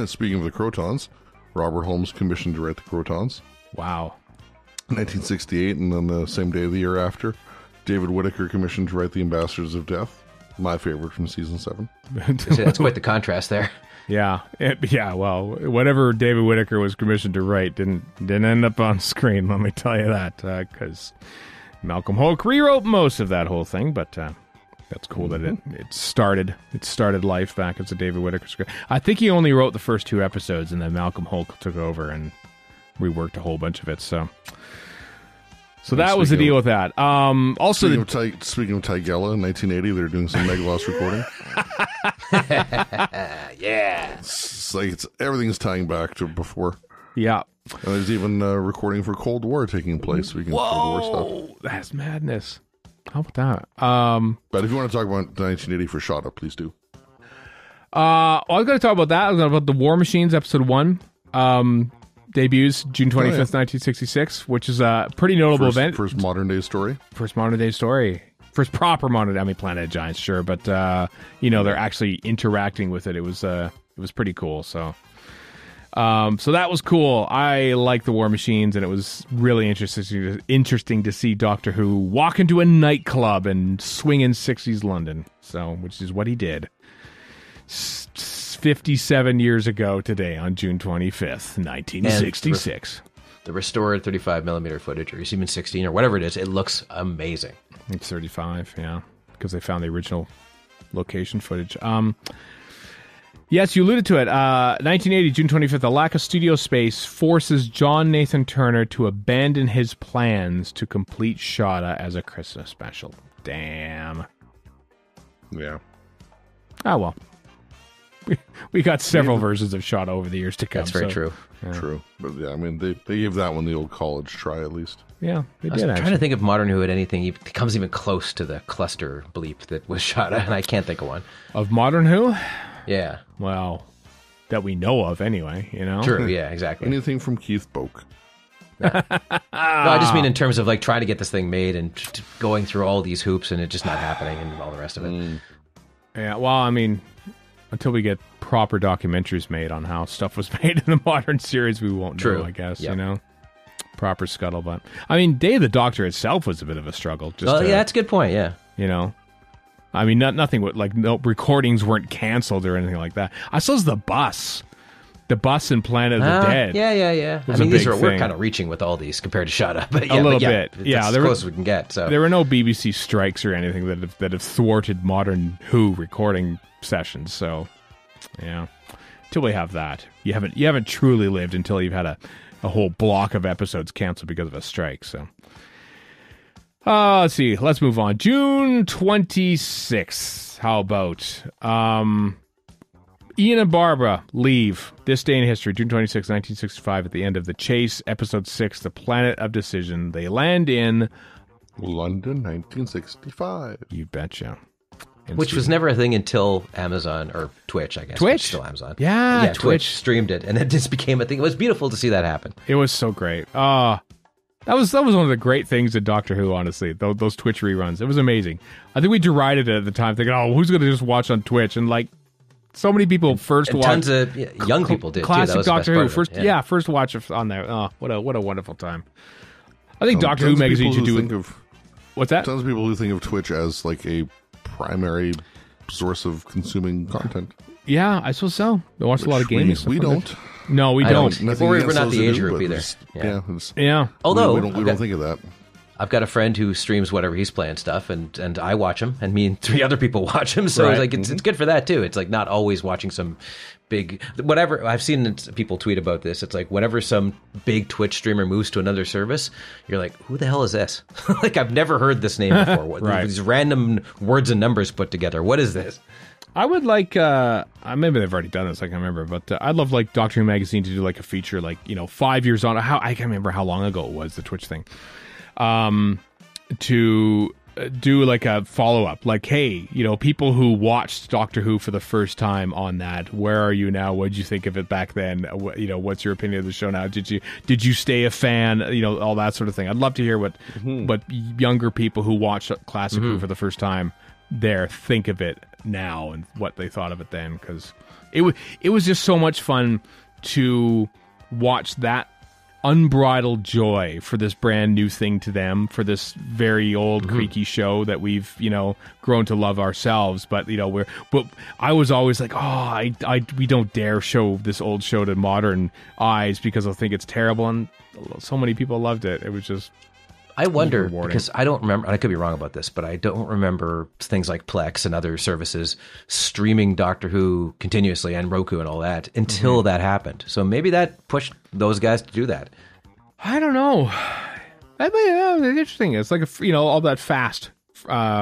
speaking of the Crotons, Robert Holmes commissioned to write the Crotons. Wow. 1968, and then the same day of the year after, David Whittaker commissioned to write The Ambassadors of Death, my favorite from season 7. That's quite the contrast there. Yeah. Well, whatever David Whittaker was commissioned to write didn't end up on screen. Let me tell you that, because Malcolm Hulke rewrote most of that whole thing. But that's cool that it started life back as a David Whittaker script. I think he only wrote the first 2 episodes, and then Malcolm Hulke took over and reworked a whole bunch of it. So that was the deal with that. Also, speaking of Tigella, in 1980, they're doing some Megaloss recording. Yeah, it's like everything's tying back to before. Yeah, and there's even recording for Cold War taking place. So we can Cold War stuff. That's madness. How about that? But if you want to talk about 1980 for Shot Up, please do. I was going to talk about that. I was going to talk about the War Machines episode 1. Debuts June 25th, 1966, which is a pretty notable event. First modern day story. First proper modern day. I mean, Planet of Giants, sure, but they're actually interacting with it. It was pretty cool. So So that was cool. I like the War Machines, and it was really interesting to see Doctor Who walk into a nightclub and swing in 60s London. So, which is what he did 57 years ago today on June 25th, 1966. The restored 35mm footage, or even 16, or whatever it is, it looks amazing. It's 35, yeah, because they found the original location footage. Yes, you alluded to it. 1980, June 25th, a lack of studio space forces John Nathan Turner to abandon his plans to complete Shada as a Christmas special. Damn. Yeah. Oh, well. We got several versions of Shada over the years to come. That's very true. Yeah. True. But yeah, I mean, they gave that one the old college try at least. Yeah, they did. I'm trying to think of Modern Who had anything that comes even close to the cluster bleep that was Shada, and I can't think of one. Of Modern Who? Yeah. Well, that we know of anyway, you know? True, yeah, exactly. Anything from Keith Boak. No, I just mean in terms of like trying to get this thing made and going through all these hoops and it just not happening and all the rest of it. Yeah, well, I mean, until we get proper documentaries made on how stuff was made in the modern series, we won't know, I guess, you know? Proper scuttlebutt. I mean, Day of the Doctor itself was a bit of a struggle. Yeah, that's a good point, yeah. You know? I mean, nothing, like, no recordings weren't canceled or anything like that. I suppose the bus in Planet of the Dead. Yeah. I mean, we're kind of reaching with all these compared to Shada, but a little bit. Yeah, as close as we can get. So there were no BBC strikes or anything that have thwarted Modern Who recording sessions. So, yeah, until we have that, you haven't truly lived until you've had a whole block of episodes canceled because of a strike. So. Let's see. Let's move on. June 26th. How about Ian and Barbara leave this day in history, June 26, 1965, at the end of The Chase, Episode 6, The Planet of Decision. They land in London, 1965. You betcha. Which was never a thing until Amazon, or Twitch, I guess. Twitch? Still Amazon. Yeah, Twitch streamed it, and it just became a thing. It was beautiful to see that happen. It was so great. That was one of the great things in Doctor Who, honestly, those Twitch reruns. It was amazing. I think we derided it at the time, thinking, oh, who's going to just watch on Twitch? And, like, so many people watched. Tons of young people did, classic too. That was Doctor the Who. best part of it. First watch on there. Oh, what a wonderful time. I think Doctor Who magazine should do... What's that? Tons of people who think of Twitch as, like, a primary source of consuming content. Yeah, I suppose so. They watch a lot of gaming. We don't. No, we don't. We're not the age group either. Yeah. Although we don't think of that. I've got a friend who streams whatever he's playing stuff, and I watch him, and me and 3 other people watch him. So right. it's good for that too. It's like not always watching some big whatever. I've seen people tweet about this. It's like whenever some big Twitch streamer moves to another service, you're like, who the hell is this? Like I've never heard this name before. Right. These random words and numbers put together. What is this? I would like, maybe they've already done this, I can't remember, but I'd love like Doctor Who magazine to do like a feature, like, 5 years on, I can't remember how long ago it was, the Twitch thing, to do like a follow-up, like, hey, people who watched Doctor Who for the first time on that, where are you now? What did you think of it back then? What's your opinion of the show now? Did you stay a fan? All that sort of thing. I'd love to hear what younger people who watched classic Who for the first time there think of it now and what they thought of it then, because it was just so much fun to watch that unbridled joy for this brand new thing to them, for this very old creaky show that we've grown to love ourselves. But I was always like, we don't dare show this old show to modern eyes because they'll think it's terrible, and so many people loved it. It was just I wonder, because I don't remember, and I could be wrong about this, but I don't remember things like Plex and other services streaming Doctor Who continuously and Roku and all that until that happened. So maybe that pushed those guys to do that. I don't know. It's interesting. It's like, all that fast,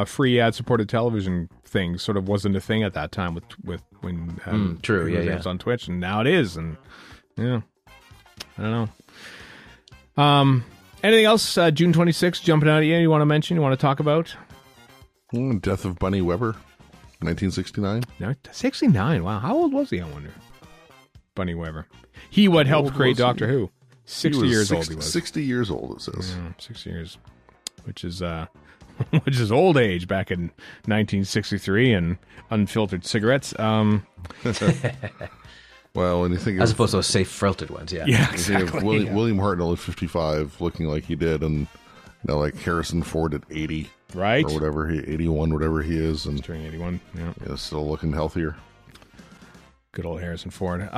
free ad-supported television thing sort of wasn't a thing at that time with when it was on Twitch, and now it is. And yeah, I don't know. Anything else, June 26th, jumping out at you want to mention, you want to talk about? Death of Bunny Weber, 1969. No, 69, wow. How old was he, I wonder? Bunny Weber. He helped create Doctor Who. 60 years old he was. 60 years old, it says. Yeah, 6 years, which is old age back in 1963 and unfiltered cigarettes. Well, when you think as opposed to those safe felted ones, yeah. Yeah, exactly. William Hartnell at 55, looking like he did, and like Harrison Ford at 80, right, or whatever 81, whatever he is, and turning 81, yeah, still looking healthier. Good old Harrison Ford.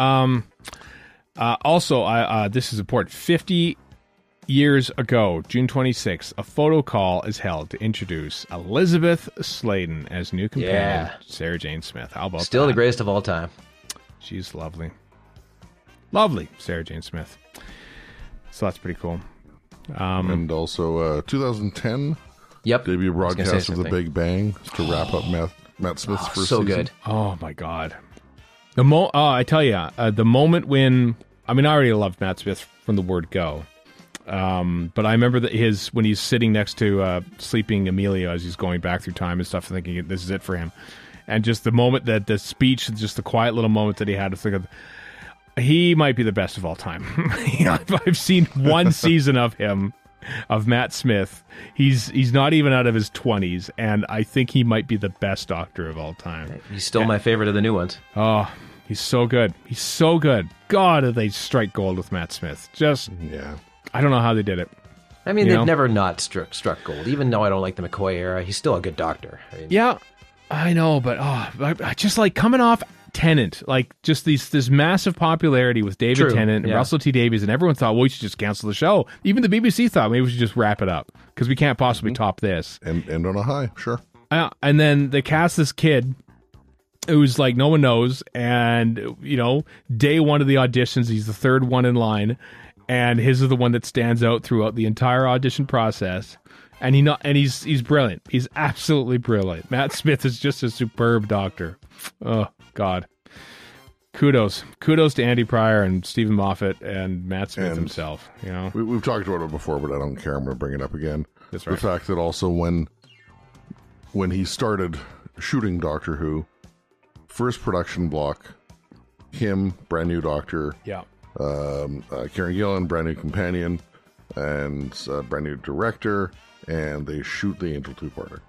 Also, this is important. 50 years ago, June 26th, a photo call is held to introduce Elizabeth Sladen as new companion, Sarah Jane Smith. How about Still that? the greatest of all time. She's lovely. Lovely, Sarah Jane Smith. So that's pretty cool. And also 2010, debut broadcast of The Big Bang to wrap up Matt Smith's first season. Good. Oh, my God. I tell you, the moment when... I mean, I already loved Matt Smith from the word go. But I remember that when he's sitting next to sleeping Amelia as he's going back through time and stuff, thinking this is it for him. And just the moment that the speech, just the quiet little moment that he had to think of, he might be the best of all time. I've seen one season of him, of Matt Smith. He's not even out of his 20s, and I think he might be the best doctor of all time. He's still my favorite of the new ones. Oh, he's so good. He's so good. God, did they strike gold with Matt Smith. Just, I don't know how they did it. I mean, they've never not struck gold. Even though I don't like the McCoy era, he's still a good doctor. I mean, yeah, I know, but I just like coming off Tennant, like just this massive popularity with David Tennant and Russell T Davies, and everyone thought, well, we should just cancel the show. Even the BBC thought maybe we should just wrap it up because we can't possibly top this. And end on a high, sure. And then they cast this kid who's like no one knows, and day one of the auditions, he's the third one in line, and his is the one that stands out throughout the entire audition process. And he's brilliant. He's absolutely brilliant. Matt Smith is just a superb doctor. Oh God, kudos to Andy Pryor and Stephen Moffat and Matt Smith himself. We've talked about it before, but I don't care. I'm going to bring it up again. That's right. The fact that also when he started shooting Doctor Who, first production block, him, brand new doctor, Karen Gillan, brand new companion, and brand new director, and they shoot the Angel two-parter.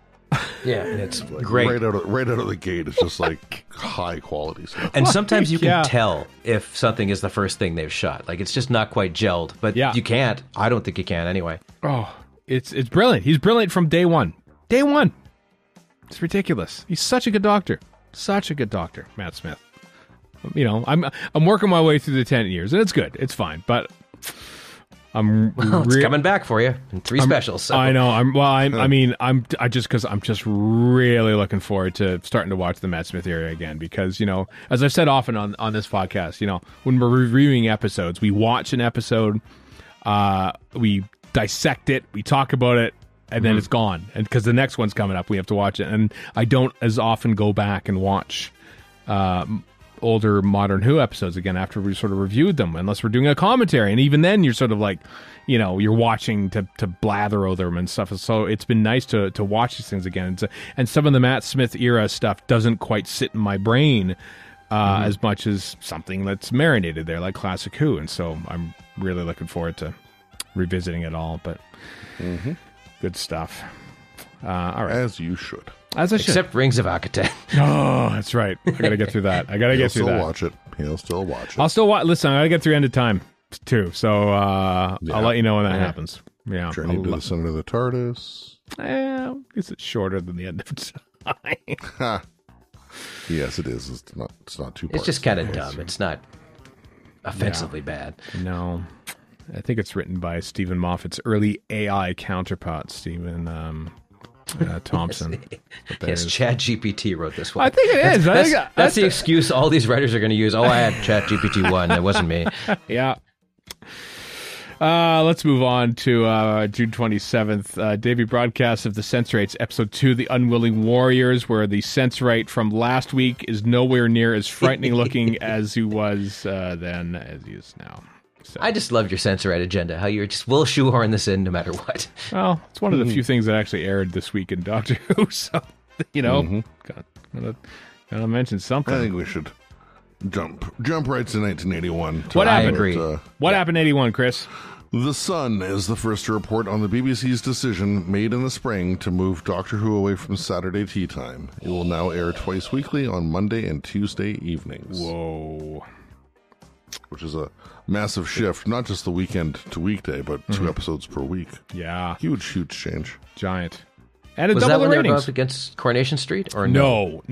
Yeah, and it's great. Right out of the gate, it's just like high quality stuff. And sometimes you can tell if something is the first thing they've shot. Like, it's just not quite gelled, but you can't. I don't think you can anyway. Oh, it's brilliant. He's brilliant from day one. Day one. It's ridiculous. He's such a good doctor. Such a good doctor, Matt Smith. I'm working my way through the 10 years, and it's good. It's fine, but it's coming back for you in 3 specials. So. I know. I'm just really looking forward to starting to watch the Matt Smith era again because, as I've said often on this podcast, when we're reviewing episodes, we watch an episode, we dissect it, we talk about it, and then it's gone. And because the next one's coming up, we have to watch it. And I don't as often go back and watch older Modern Who episodes again after we sort of reviewed them, unless we're doing a commentary, and even then you're sort of like, you're watching to blather over them and stuff. So it's been nice to watch these things again, and some of the Matt Smith era stuff doesn't quite sit in my brain as much as something that's marinated there, like Classic Who, and so I'm really looking forward to revisiting it all. But good stuff. All right, as you should. As I should. Except Rings of Akaten. Oh, that's right. I gotta get through that. He'll still watch it. He'll still watch it. I'll still watch. Listen, I gotta get through End of Time too. So I'll let you know when that happens. Yeah. Journey to the Center of the TARDIS. I guess it's shorter than the End of Time. Yes, it is. It's not too. It's just kind of dumb. It's not offensively bad. No. I think it's written by Stephen Moffat's early AI counterpart, Stephen Thompson. Yes, ChatGPT wrote this one. I think it is. That's the excuse all these writers are going to use. Oh, I had ChatGPT 1. It wasn't me. Yeah. Let's move on to June 27th. Debut broadcast of the Sensorites, Episode 2, The Unwilling Warriors, where the Sensorite from last week is nowhere near as frightening looking as he was then as he is now. So. I just love your Sensorite agenda, how you're just will shoehorn this in no matter what. Well, it's one of the few things that actually aired this week in Doctor Who, so, gotta mention something. I think we should jump right to 1981. What happened? What happened in 81, Chris? The Sun is the first to report on the BBC's decision made in the spring to move Doctor Who away from Saturday tea time. It will now air twice weekly on Monday and Tuesday evenings. Whoa. which is a massive shift, not just the weekend to weekday, but 2 episodes per week. Yeah. Huge change. Giant. And was double that the when ratings. they were up against Coronation Street? Or No.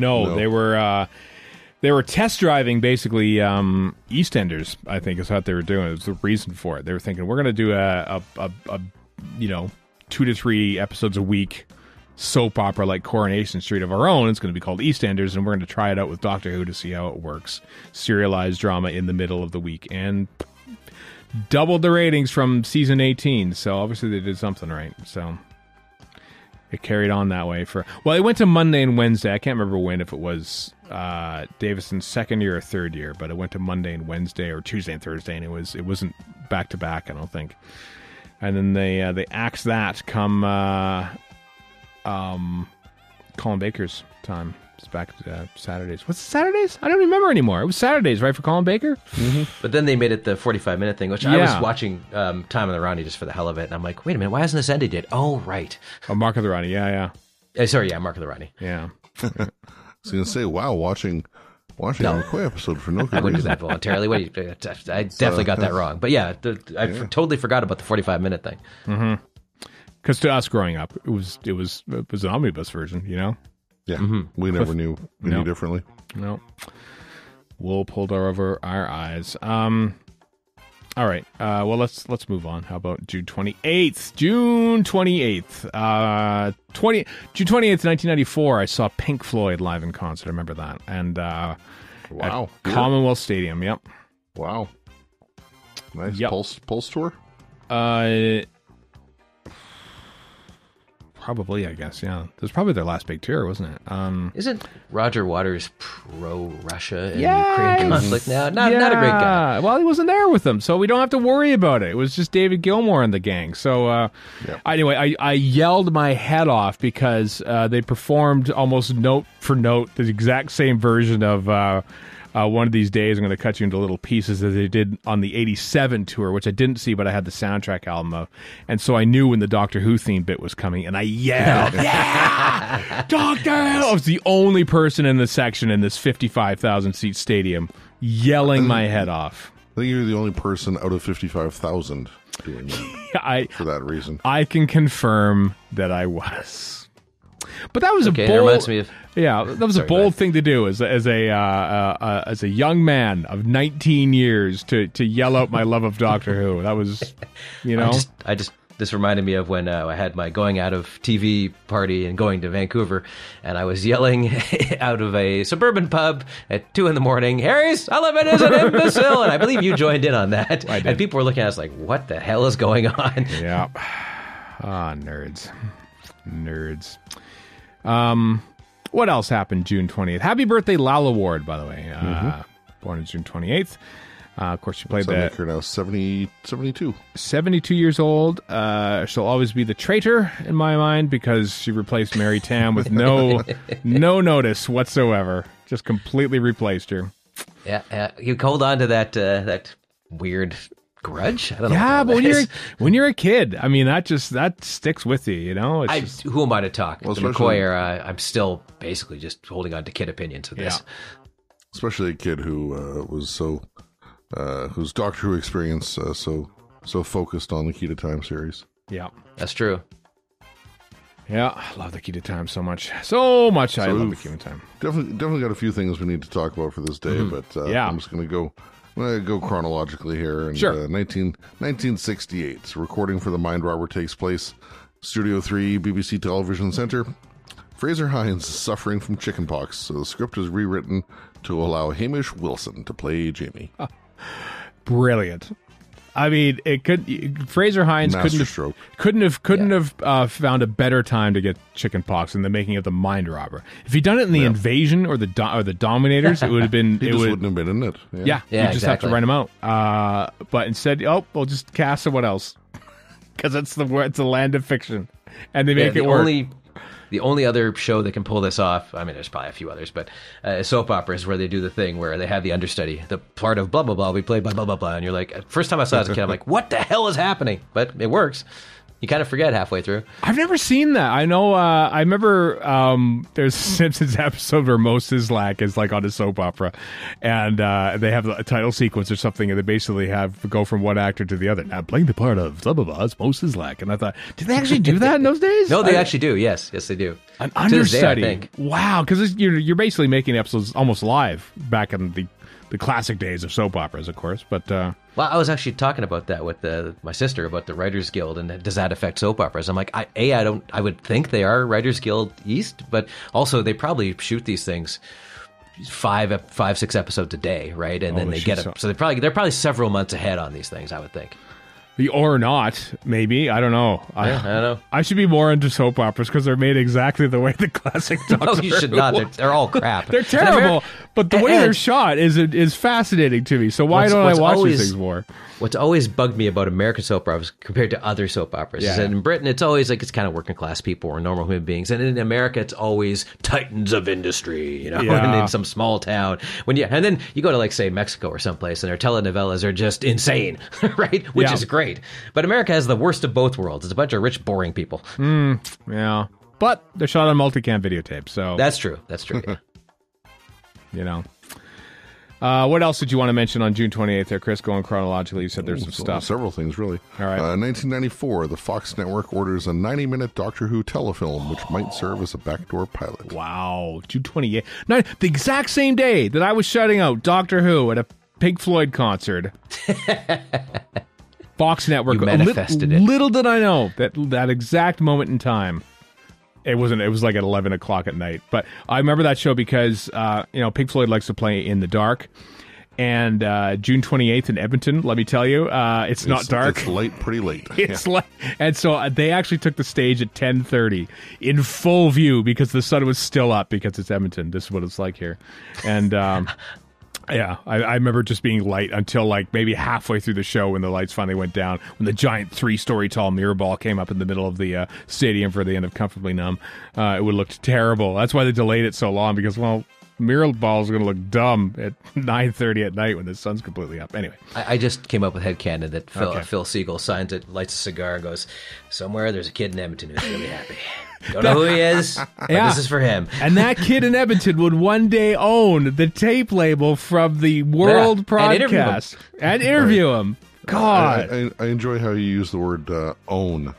They were test driving basically EastEnders, I think is what they were doing. It was the reason for it. They were thinking, we're going to do a 2 to 3 episodes a week soap opera like Coronation Street of our own. It's going to be called EastEnders, and we're going to try it out with Doctor Who to see how it works. Serialized drama in the middle of the week. And doubled the ratings from season 18, so obviously they did something right. So it carried on that way it went to Monday and Wednesday. I can't remember when, if it was Davison's second year or third year, but it went to Monday and Wednesday, or Tuesday and Thursday, and it wasn't back to back, I don't think. And then they axed that come Colin Baker's time. It's back to Saturdays. What's Saturdays? I don't remember anymore. It was Saturdays, right, for Colin Baker? Mm-hmm. But then they made it the 45-minute thing, which I was watching Time of the Ronnie just for the hell of it, and I'm like, wait a minute, why hasn't this ended yet? Oh, right. Oh, Mark of the Ronnie, yeah. Mark of the Ronnie. Yeah. I was going to say, wow, watching a McCoy episode for no good I wouldn't do reason. that voluntarily. I definitely got that wrong. But yeah, I totally forgot about the 45-minute thing. Mm-hmm. Because to us growing up, it was an omnibus version, you know? Yeah, we never knew. We knew differently. No. Wool pulled over our eyes. All right. Well, let's move on. How about June 28th? June 28th. June 28th, 1994, I saw Pink Floyd live in concert. I remember that. And wow. At Commonwealth Stadium, yep. Wow. Nice. Yep. Pulse tour? Probably, I guess, yeah. It was probably their last big tour, wasn't it? Isn't Roger Waters pro-Russia and Ukraine conflict now? Not a great guy. Well, he wasn't there with them, so we don't have to worry about it. It was just David Gilmour and the gang. So, anyway, I yelled my head off because they performed almost note for note the exact same version of One of These Days I'm going to cut you into little pieces, as they did on the 87 tour, which I didn't see, but I had the soundtrack album of. And so I knew when the Doctor Who theme bit was coming, and I yelled, yeah! Doctor Who! I was the only person in the section in this 55,000-seat stadium yelling my head off. I think you're the only person out of 55,000 doing that for that reason. I can confirm that I was. But that was a bold. That reminds me of. Yeah, that was a bold thing to do as a young man of 19 years to yell out my love of Doctor Who. That was, you know. This reminded me of when I had my going out of TV party and going to Vancouver, and I was yelling out of a suburban pub at 2 a.m, Harry Sullivan is an imbecile, and I believe you joined in on that. I did. And people were looking at us like, what the hell is going on? Yeah. Nerds. What else happened June 20th? Happy birthday, Lala Ward, by the way. Born on June 28th. Of course, she played that. Her now 72. 72 years old. She'll always be the traitor in my mind because she replaced Mary Tam with no notice whatsoever. Just completely replaced her. Yeah. You hold on to that weird grudge. I don't know. Yeah, but when you're a kid, I mean, that sticks with you. You know. Who am I to talk? Well, the McCoy era, I'm still basically just holding on to kid opinions of this. Yeah. Especially a kid who was so. Whose Doctor Who experience so focused on the Key to Time series. Yeah, that's true. Yeah, I love the Key to Time so much. I love the Key to Time. Definitely got a few things we need to talk about for this day, but I'm just going to go chronologically here. And, sure. 1968, recording for The Mind Robber takes place. Studio 3, BBC Television Centre. Fraser Hines is suffering from chickenpox, so the script is rewritten to allow Hamish Wilson to play Jamie. Brilliant. I mean, Fraser Hines couldn't have found a better time to get chickenpox than the making of The Mind Robber. If he'd done it in The Invasion or the Dominators, it would have been. Wouldn't have been in it. Yeah, you just have to write him out. But instead, we'll just cast someone else because it's the land of fiction, and they make it work. The only other show that can pull this off, I mean, there's probably a few others, but soap operas where they do the thing where they have the understudy, the part of blah, blah, blah, we play blah, blah, blah, blah. And you're like, first time I saw it as a kid, I'm like, what the hell is happening? But it works. You kind of forget halfway through. I've never seen that. I know. I remember there's a Simpsons episode where Mo Sizlak is like on a soap opera, and they have a title sequence or something, and they basically have go from one actor to the other. Now playing the part of blah blah blah, it's Mo Sizlak, and I thought, did they actually do that in those days? No, they actually do. Yes, they do. An understudy. Day, I think. Wow, because you're basically making episodes almost live back in the classic days of soap operas, of course. But well, I was actually talking about that with my sister about the Writers Guild, and does that affect soap operas? I'm like, I would think they are Writers Guild East, but also they probably shoot these things 5-6 episodes a day, right? And then they get it, so they're probably several months ahead on these things, I would think. Or not, maybe. I don't know. I don't know. I should be more into soap operas because they're made exactly the way the classic Doctor No, you should not. They're all crap. They're terrible, but the way they're shot is fascinating to me. So why don't I watch these things more? What's always bugged me about American soap operas compared to other soap operas is that in Britain, it's always like it's kind of working class people or normal human beings. And in America, it's always titans of industry, you know, and in some small town. And then you go to, like, say, Mexico or someplace, and their telenovelas are just insane, right? Which is great. But America has the worst of both worlds. It's a bunch of rich, boring people. Yeah. But they're shot on multicam videotape, so... That's true. Yeah. You know. What else did you want to mention on June 28th there, Chris? Going chronologically, you said there's some stuff. Several things, really. All right. 1994, the Fox Network orders a 90-minute Doctor Who telefilm, which might serve as a backdoor pilot. Wow. June 28th. No, the exact same day that I was shutting out Doctor Who at a Pink Floyd concert. Fox Network. You manifested it. Little did I know that exact moment in time. It wasn't. It was like at 11 o'clock at night. But I remember that show because Pink Floyd likes to play in the dark. And June 28th in Edmonton, let me tell you, it's not dark. It's late, pretty late. It's late. And so they actually took the stage at 10:30 in full view because the sun was still up because it's Edmonton. This is what it's like here. And yeah, I remember just being light until like maybe halfway through the show when the lights finally went down, when the giant 3-story tall mirror ball came up in the middle of the stadium for the end of Comfortably Numb. It would look terrible. That's why they delayed it so long, because, well, mirror ball is going to look dumb at 9:30 at night when the sun's completely up. Anyway. I just came up with headcanon that Phil Siegel signs it, lights a cigar, and goes, somewhere there's a kid in Edmonton who's really happy. Don't know who he is, but this is for him. And that kid in Edmonton would one day own the tape label from the World broadcast and interview him. God. I enjoy how you use the word own.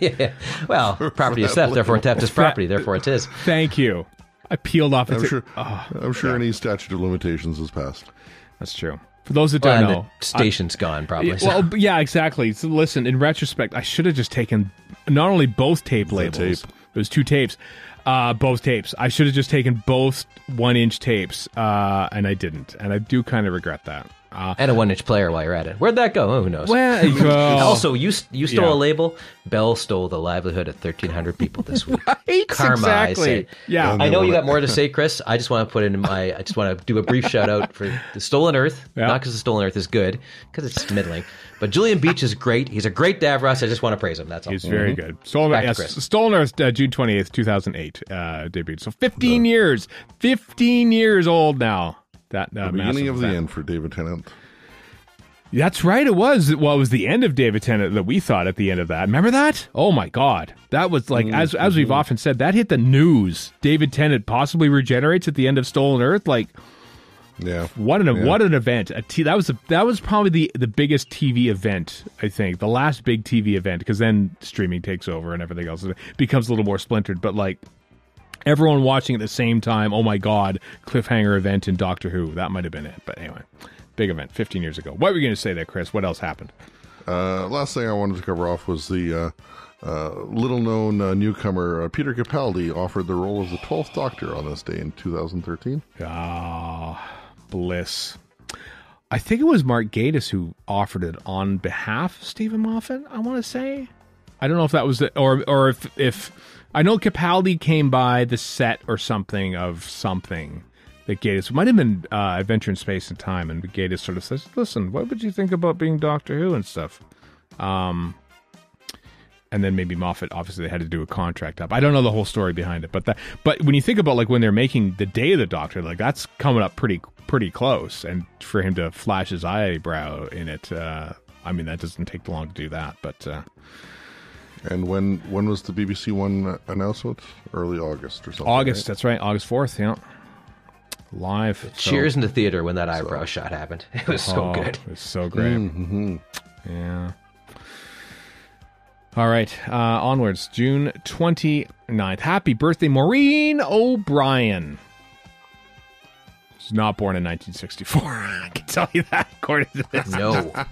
Yeah. Well, property is theft, therefore theft is property, therefore it's his. Thank you. I peeled off. I'm sure any statute of limitations has passed. That's true. For those that don't know, the station's gone probably. So. Well, yeah, exactly. So listen, in retrospect, I should have just taken not only both tape labels. It was 2 tapes. Both tapes. I should have just taken both 1-inch tapes, and I didn't. And I do kind of regret that. And a 1-inch player while you're at it. Where'd that go? Oh, who knows? Well, also, you stole a label. Bell stole the livelihood of 1,300 people this week. Right, Karma, exactly. I say. Yeah, I know you got more to say, Chris. I just want to put in I just want to do a brief shout out for the Stolen Earth. Yeah. Not because the Stolen Earth is good, because it's middling. But Julian Beach is great. He's a great Davros. I just want to praise him. That's all. He's very good. Stolen Earth, June 28th, 2008 debuted. So 15 years. 15 years old now. That the beginning of the end for David Tennant. That's right, it was. Well, it was the end of David Tennant that we thought at the end of that. Remember that? Oh, my God. That was like, as we've often said, that hit the news. David Tennant possibly regenerates at the end of Stolen Earth. Like, yeah, what an event. That was probably the biggest TV event, I think. The last big TV event, because then streaming takes over and everything else. It becomes a little more splintered. But, like, everyone watching at the same time, oh, my God, cliffhanger event in Doctor Who. That might have been it. But anyway. Big event, 15 years ago. What were you going to say there, Chris? What else happened? Last thing I wanted to cover off was the little-known newcomer, Peter Capaldi, offered the role of the 12th Doctor on this day in 2013. Ah, bliss. I think it was Mark Gatiss who offered it on behalf of Stephen Moffat, I want to say. I don't know if that was or if I know Capaldi came by the set or something of something. That Gatiss might have been Adventure in Space and Time, and Gatiss sort of says, "Listen, what would you think about being Doctor Who and stuff?" And then maybe Moffat, obviously, they had to do a contract up. I don't know the whole story behind it, but when you think about like when they're making the Day of the Doctor, like that's coming up pretty close, and for him to flash his eyebrow in it, I mean, that doesn't take long to do that, but... And when was the BBC One announcement? Early August or something? August, right? That's right. August 4th, yeah. Live. Cheers in the theater when that eyebrow shot happened. It was so good. It was so great. Mm-hmm. Yeah. All right. Onwards. June 29th. Happy birthday, Maureen O'Brien. She's not born in 1964. I can tell you that, according to this.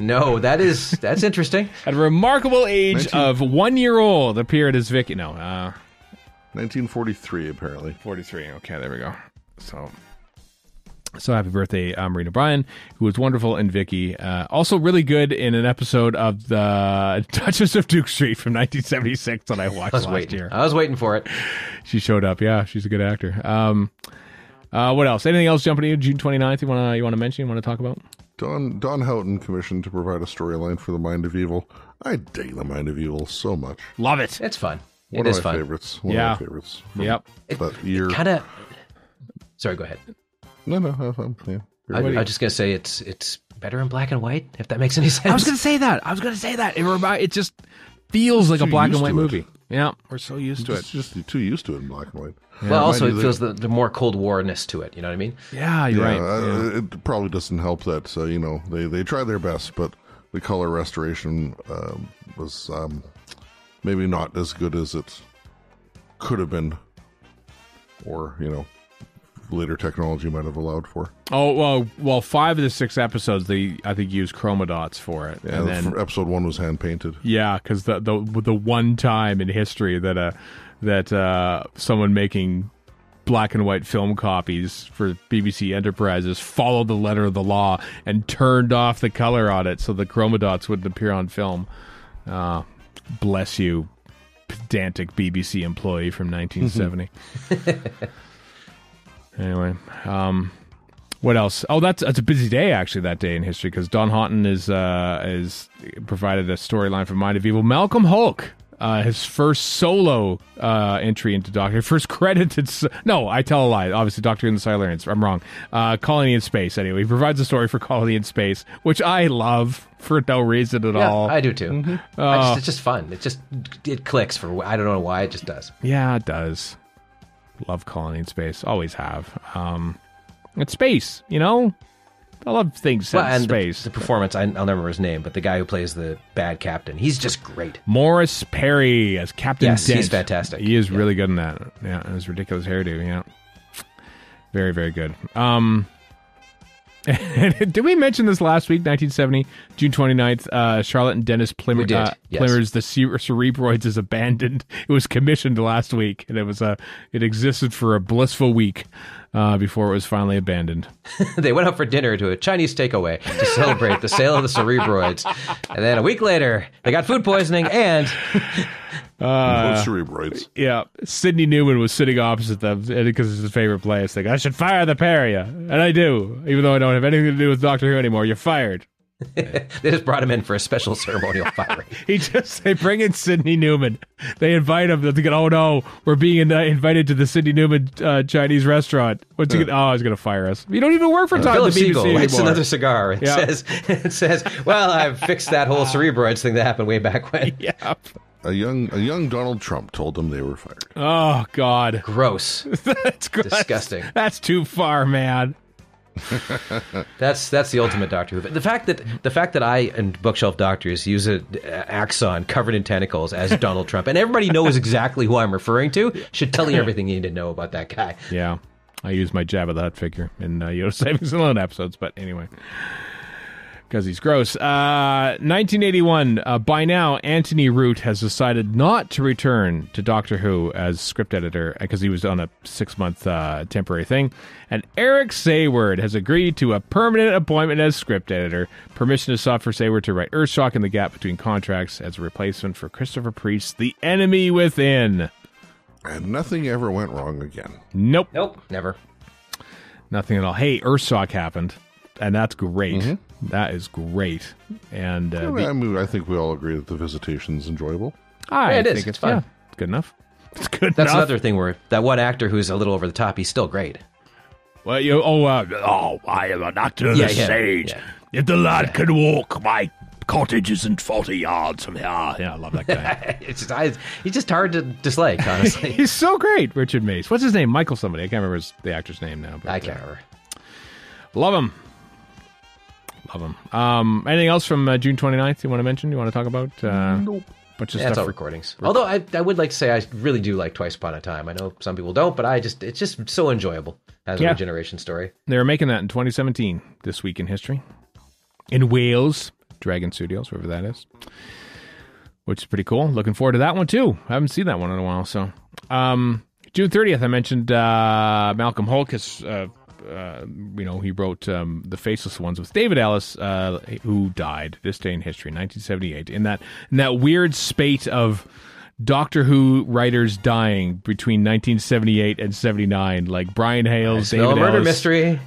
No, that's interesting. At a remarkable age of 1 year old, appeared as Vicky. No, 1943, apparently. 43. Okay, there we go. So happy birthday, Maureen O'Brien, who was wonderful in Vicky. Also really good in an episode of the Duchess of Duke Street from 1976 that I watched last year. I was waiting for it. She showed up. Yeah, she's a good actor. What else? Anything else jumping in June 29th you want to mention, you want to talk about? Don Houghton commissioned to provide a storyline for the Mind of Evil. I dig the Mind of Evil so much. Love it. It's fun. One of my favorites. One of my favorites. Yep. That year. Sorry, go ahead. No. Yeah. I was just gonna say it's better in black and white, if that makes any sense. I was gonna say that. It just feels like a black and white movie. Yeah, we're so used to it. Just too used to it in black and white. Yeah. Well, also it feels the more Cold War-ness to it. You know what I mean? Yeah, you're right. It probably doesn't help that they try their best, but the color restoration was maybe not as good as it could have been, or later technology might have allowed for. Oh, well, 5 of the 6 episodes, they, I think, used chroma dots for it. Yeah, and then episode 1 was hand-painted. Yeah, because the one time in history that someone making black and white film copies for BBC Enterprises followed the letter of the law and turned off the color on it so the chroma dots wouldn't appear on film. Bless you, pedantic BBC employee from 1970. Anyway, what else? Oh, it's a busy day actually that day in history because Don Houghton is provided a storyline for Mind of Evil. Malcolm Hulke, his first solo entry into Doctor, first credited. No, I tell a lie. Obviously, Doctor in the Silurians. I'm wrong. Colony in Space. Anyway, he provides a story for Colony in Space, which I love for no reason at all. I do too. Mm-hmm. It's just fun. It clicks for I don't know why it just does. Yeah, it does. Love Colony in Space. Always have. It's space, I love things set in space. The performance, I'll never remember his name, but the guy who plays the bad captain, he's just great. Morris Perry as Captain Dent. Yes, he's fantastic. He is really good in that. Yeah, and his ridiculous hairdo, yeah. Very, very good. Did we mention this last week, 1970, June 29th? Charlotte and Dennis Plimmers, The Cerebroids is abandoned. It was commissioned last week, and it existed for a blissful week before it was finally abandoned. They went out for dinner to a Chinese takeaway to celebrate the sale of the Cerebroids. And then a week later, they got food poisoning and... Cerebroids. Yeah, Sidney Newman was sitting opposite them because it's his favorite place. Thinking, I should fire the pair of you, and I do, even though I don't have anything to do with Doctor Who anymore. You're fired. They just brought him in for a special ceremonial firing. They bring in Sidney Newman. They invite him. They go, oh no, we're being invited to the Sidney Newman Chinese restaurant. What's he gonna? Oh, he's gonna fire us. You don't even work for Philip the BBC Siegel anymore. lights another cigar. It says, well, I've fixed that whole Cerebroids thing that happened way back when. Yeah. A young Donald Trump told them they were fired. Oh God, gross. That's gross. Disgusting. That's too far, man. That's the ultimate Doctor Who. The fact that I and Bookshelf Doctors use an axon covered in tentacles as Donald Trump, and everybody knows exactly who I'm referring to, should tell you everything you need to know about that guy. Yeah, I use my Jabba the Hutt figure in Yoda Savings and Loan episodes, but anyway. Because he's gross. 1981. By now, Anthony Root has decided not to return to Doctor Who as script editor because he was on a 6-month temporary thing. And Eric Sayward has agreed to a permanent appointment as script editor. Permission is sought for Sayward to write Earthshock in the gap between contracts as a replacement for Christopher Priest's The Enemy Within. And nothing ever went wrong again. Nope, never. Nothing at all. Hey, Earthshock happened. And that's great. Mm-hmm. That is great. And I think we all agree that the Visitation's enjoyable. I think it's fun. Yeah, it's good enough. It's good enough. That's another thing where that one actor who's a little over the top, he's still great. Well, I am a doctor of the stage. Yeah. If the lad can walk, my cottage isn't 40 yards from here. Yeah, I love that guy. He's just hard to dislike, honestly. He's so great, Richard Mace. What's his name? Michael somebody. I can't remember the actor's name now. But, I can't remember. Love him. Anything else from June 29th you want to mention? You want to talk about? Nope. Bunch of It's stuff all recordings. Although I would like to say I really do like Twice Upon a Time. I know some people don't, but it's just so enjoyable as a regeneration story. They were making that in 2017, this week in history. In Wales, Dragon Studios, wherever that is. Which is pretty cool. Looking forward to that one, too. I haven't seen that one in a while, so. June 30th, I mentioned Malcolm Holcus. He wrote The Faceless Ones with David Ellis, who died this day in history, 1978. In that weird spate of Doctor Who writers dying between 1978 and 79, like Brian Hales, David Murder Ellis, Mystery,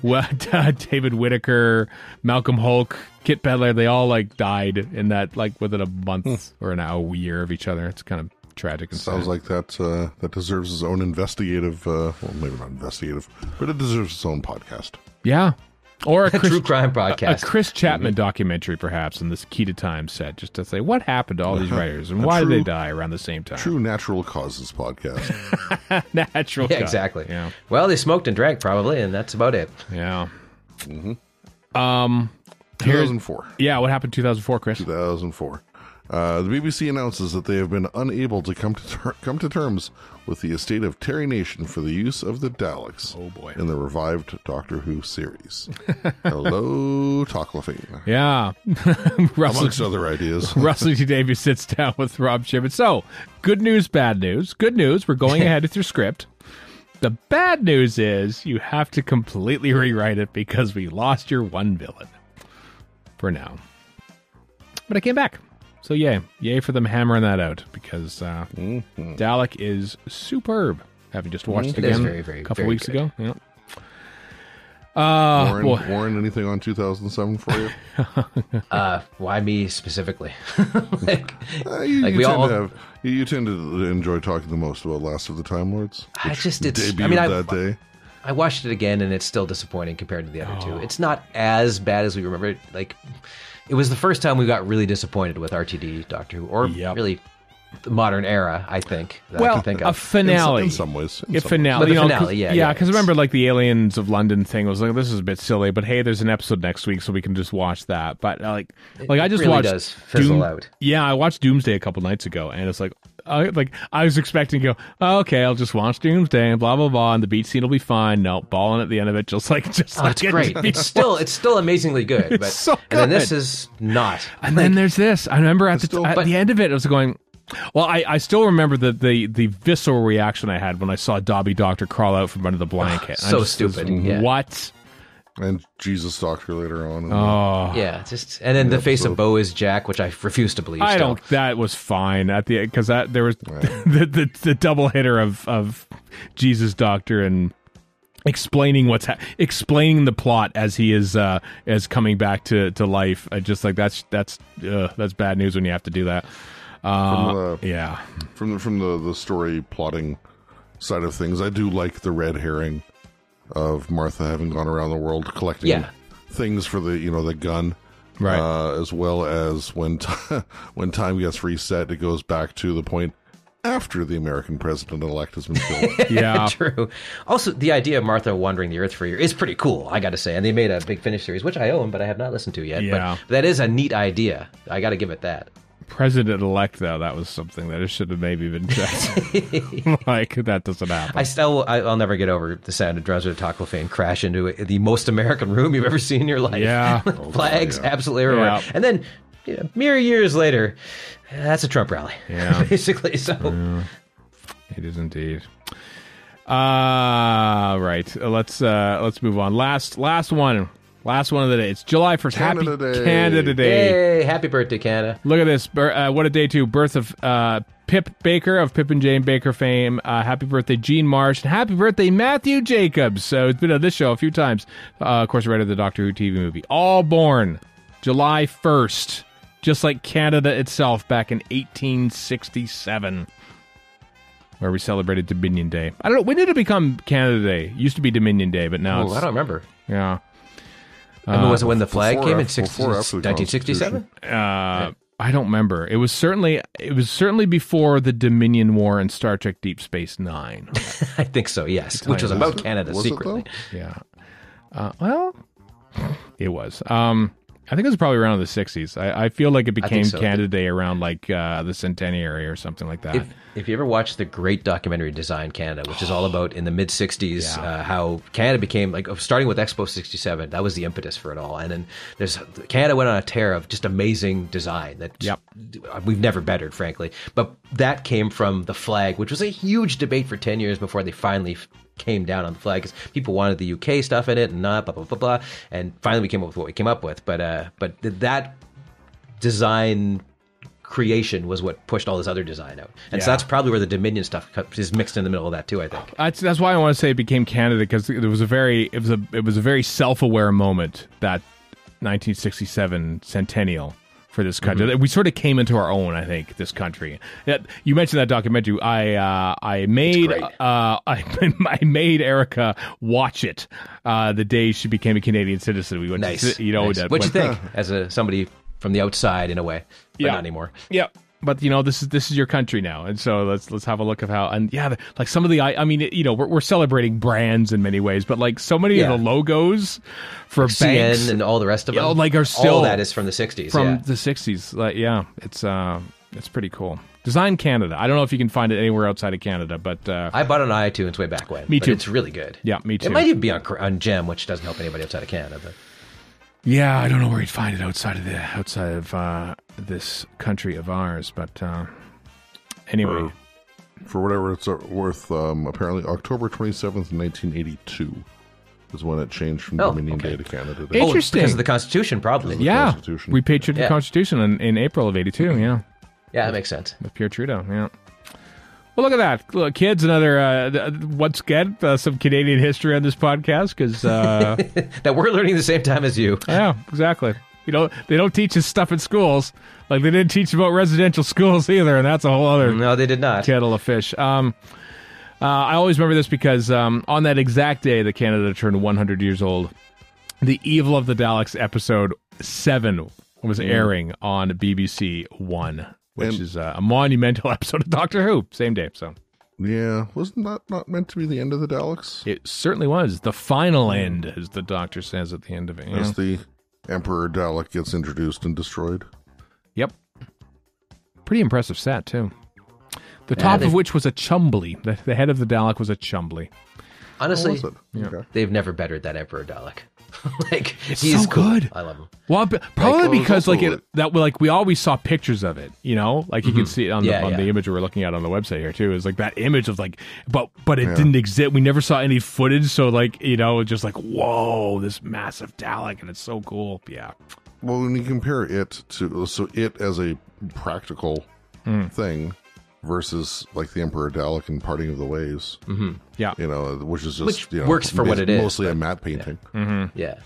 David Whittaker, Malcolm Hulk, Kit Pedler. They all died in that within a month or a year of each other. It's kind of tragic and sounds sad. Like that deserves its own investigative, well, maybe not investigative, but it deserves its own podcast. Yeah. Or a true crime podcast. A Chris Chapman documentary, perhaps, in this Key to Time set, just to say, what happened to all these writers, and why did they die around the same time? True natural causes podcast. Natural causes. Exactly. Yeah. Well, they smoked and drank, probably, and that's about it. Yeah. 2004. Yeah, what happened in 2004, Chris? 2004. The BBC announces that they have been unable to come to terms with the estate of Terry Nation for the use of the Daleks in the revived Doctor Who series. Hello, Toclafane. Yeah. Amongst other ideas. Russell T. Davies sits down with Rob Shipman. So, good news, bad news. Good news, we're going ahead with your script. The bad news is you have to completely rewrite it because we lost your one villain. For now. But I came back. So yay for them hammering that out because Dalek is superb. Having just watched it again very, very, a couple very weeks good. ago. Yeah. Warren, anything on 2007 for you? Why me specifically? You tend to enjoy talking the most about Last of the Time Lords. That day. I watched it again and it's still disappointing compared to the other two. It's not as bad as we remember it. It was the first time we got really disappointed with RTD Doctor Who, or really the modern era, I think. I can think of. A finale. In some ways. Finale. But the finale, yeah. Because remember, the Aliens of London thing was this is a bit silly, but hey, there's an episode next week, so we can just watch that. But I just really watched does fizzle out. Yeah, I watched Doomsday a couple nights ago, and it's I was expecting to go, okay, I'll just watch Doomsday and blah blah blah, and the beach scene will be fine. No, balling at the end of it, it's great. It's still amazingly good, but so good. And then this is not. And then there's this. I remember at the end of it, I was going. Well, I still remember the visceral reaction I had when I saw Dobby Doctor crawl out from under the blanket. So stupid. Yeah. What? And Jesus Doctor later on. Yeah, and then the face of Bo is Jack, which I refuse to believe. That was fine at the because there was the double hitter of Jesus Doctor and explaining explaining the plot as he is as coming back to life. I just that's bad news when you have to do that. From the story plotting side of things, I do like the red herring of Martha having gone around the world collecting things for the gun, right? As well as when time gets reset, it goes back to the point after the American president-elect has been killed. Yeah, true. Also, the idea of Martha wandering the Earth for a year is pretty cool, I got to say. And they made a big Finish series, which I own, but I have not listened to yet. Yeah. But that is a neat idea. I got to give it that. President-elect, though, that was something that it should have maybe been checked. That doesn't happen. I'll never get over the sound of Druzzer Toclafane crash into the most American room you've ever seen in your life. Yeah. Flags absolutely everywhere. Yeah. And then, mere years later, that's a Trump rally. Yeah. Basically, so. Yeah. It is indeed. Right. Let's move on. Last one. Last one of the day. It's July 1st. Canada Happy Day. Canada Day. Hey, happy birthday, Canada. Look at this. What a day, too. Birth of Pip Baker of Pip and Jane Baker fame. Happy birthday, Gene Marsh. And happy birthday, Matthew Jacobs. So it's been on this show a few times. Of course, writer of the Doctor Who TV movie. All born July 1st. Just like Canada itself back in 1867. Where we celebrated Dominion Day. I don't know. When did it become Canada Day? It used to be Dominion Day, but now it's... I don't remember. Yeah. And was it when the flag came in before 1967? I don't remember. It was certainly before the Dominion War and Star Trek Deep Space Nine. I think so, yes. Which was about Canada secretly. Yeah. Well, it was. I think it was probably around the 60s. I feel like it became Canada Day around like the centenary or something like that. If you ever watch the great documentary Design Canada, which is all about in the mid 60s how Canada became like starting with Expo 67, that was the impetus for it all. And then Canada went on a tear of just amazing design that we've never bettered, frankly. But that came from the flag, which was a huge debate for 10 years before they finally came down on the flag, because people wanted the UK stuff in it and not blah blah blah blah, and finally we came up with what we came up with. But that design creation was what pushed all this other design out, and so that's probably where the Dominion stuff is mixed in the middle of that too. I think that's why I want to say it became Canada, because it was a very self-aware moment, that 1967 centennial for this country. Mm-hmm. We sort of came into our own, I think, this country. You mentioned that documentary. I made Erica watch it the day she became a Canadian citizen. We went nice. To, you know, nice. What'd you think as somebody from the outside in a way, but not anymore? Yeah. But this is your country now, and so let's have a look at how, and like some of the, I mean, we're celebrating brands in many ways, but like so many of the logos for like banks CN and all the rest of them, like are still all that is from the 60s. From the 60s, like it's pretty cool. Design Canada. I don't know if you can find it anywhere outside of Canada, but I bought it on iTunes way back when. Me too. It's really good. Yeah, me too. It might even be on Gem, which doesn't help anybody outside of Canada, but. Yeah, I don't know where you'd find it outside of this country of ours, but anyway. For whatever it's worth, apparently October 27th, 1982 is when it changed from Dominion Day to Canada Day. Interesting. Because of the Constitution, probably. Yeah, we paid tribute to the Constitution in April of 82, Yeah, that makes sense. With Pierre Trudeau, yeah. Well, look at that. Look, kids, another, once again, some Canadian history on this podcast, because... that we're learning the same time as you. Yeah, exactly. They don't teach us stuff in schools. Like, they didn't teach about residential schools either, and that's a whole other... No, they did not. Kettle of fish. I always remember this because on that exact day that Canada turned 100 years old, The Evil of the Daleks episode 7 was airing on BBC One. Which is a monumental episode of Doctor Who. Same day, so. Yeah, wasn't that not meant to be the end of the Daleks? It certainly was. The final end, as the Doctor says at the end of it. As the Emperor Dalek gets introduced and destroyed. Yep. Pretty impressive set, too. The top of which was a Chumbly. The head of the Dalek was a Chumbly. Honestly, they've never bettered that Emperor Dalek. Like, he's so cool. Good. I love him. Well, probably because we always saw pictures of it, like you can see it on the image we're looking at on the website here too. Is like that image of like, but it didn't exist. We never saw any footage, so like just like, whoa, this massive Dalek, and it's so cool. Yeah. Well, when you compare it to it as a practical thing versus like the Emperor Dalek and Parting of the Ways. Mm-hmm. Yeah. Which is just works for what it is. Mostly a matte painting. Yeah. Mm-hmm. Yeah.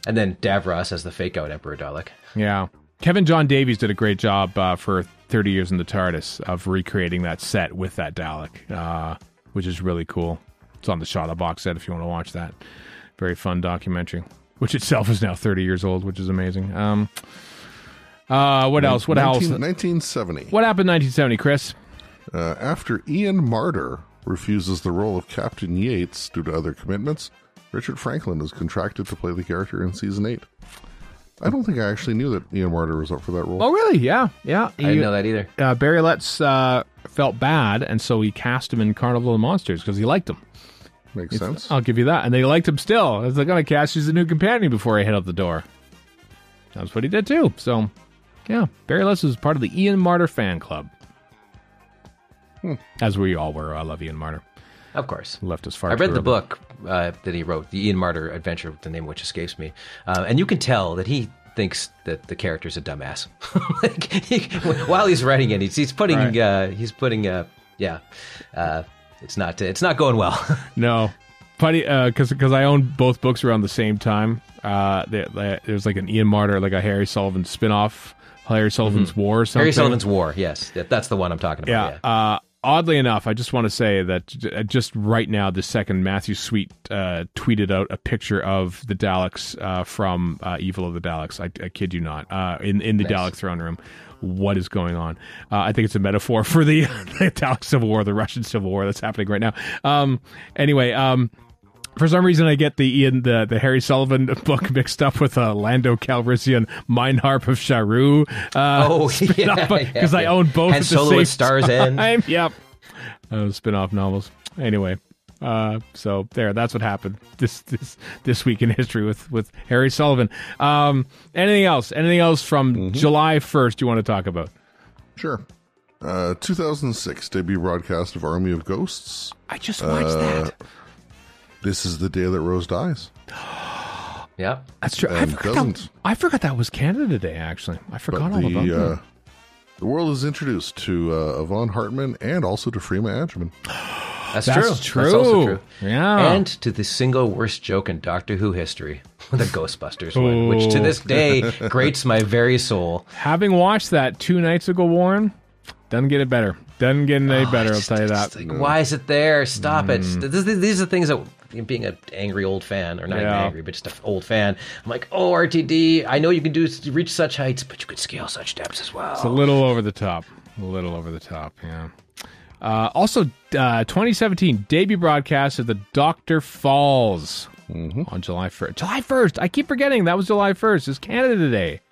And then Davros as the fake out Emperor Dalek. Yeah. Kevin John Davies did a great job for 30 Years in the TARDIS of recreating that set with that Dalek, which is really cool. It's on the Shada box set if you want to watch that. Very fun documentary, which itself is now 30 years old, which is amazing. What else? 1970. What happened in 1970, Chris? After Ian Marter refuses the role of Captain Yates due to other commitments, Richard Franklin is contracted to play the character in season 8. I don't think I actually knew that Ian Marter was up for that role. Oh, really? Yeah. I didn't know that either. Barry Letts felt bad, and so he cast him in Carnival of Monsters because he liked him. Makes sense. I'll give you that. And they liked him still. They're going to cast you as a new companion before he head out the door. That's what he did, too. So, yeah, Barry Letts was part of the Ian Marter fan club. As we all were. I love Ian Marter. Of course. Left us far. I read the book that he wrote, the Ian Marter Adventure, the name of which escapes me. And you can tell that he thinks that the character's a dumbass. While he's writing it, he's putting, it's not going well. No. Funny, because I own both books around the same time. There's like an Ian Marter, like a Harry Sullivan spinoff, Harry Sullivan's War or something. Harry Sullivan's War, yes. That's the one I'm talking about. Yeah. Oddly enough, I just want to say that just right now, this second, Matthew Sweet tweeted out a picture of the Daleks from Evil of the Daleks. I kid you not. In the Dalek throne room. What is going on? I think it's a metaphor for the Dalek Civil War, the Russian Civil War that's happening right now. Anyway, for some reason, I get the Harry Sullivan book mixed up with Lando Calrissian Mine Harp of Sharu. Because I own both and at the Solo same at Star's time. End. Yep. Spin-off novels. Anyway, so there. That's what happened this week in history with Harry Sullivan. Anything else? Anything else from July 1st you want to talk about? Sure. 2006 debut broadcast of Army of Ghosts. I just watched that. This is the day that Rose dies. Yeah, that's true. I forgot that was Canada Day, actually. I forgot all about that. The world is introduced to Yvonne Hartman and also to Freema Agyeman. That's true. That's also true. Yeah. And to the single worst joke in Doctor Who history, the Ghostbusters one, which to this day grates my very soul. Having watched that 2 nights ago, Warren, doesn't get it better. Doesn't get any better, I'll tell you that. Like, why is it there? Stop it. These are things that, being an angry old fan, or not even angry, but just an old fan, I'm like, oh, RTD, I know you can reach such heights, but you could scale such depths as well. It's a little over the top. Yeah. Also, 2017 debut broadcast of the Dr. Falls on July 1st. July 1st! I keep forgetting that was July 1st. It's Canada Day.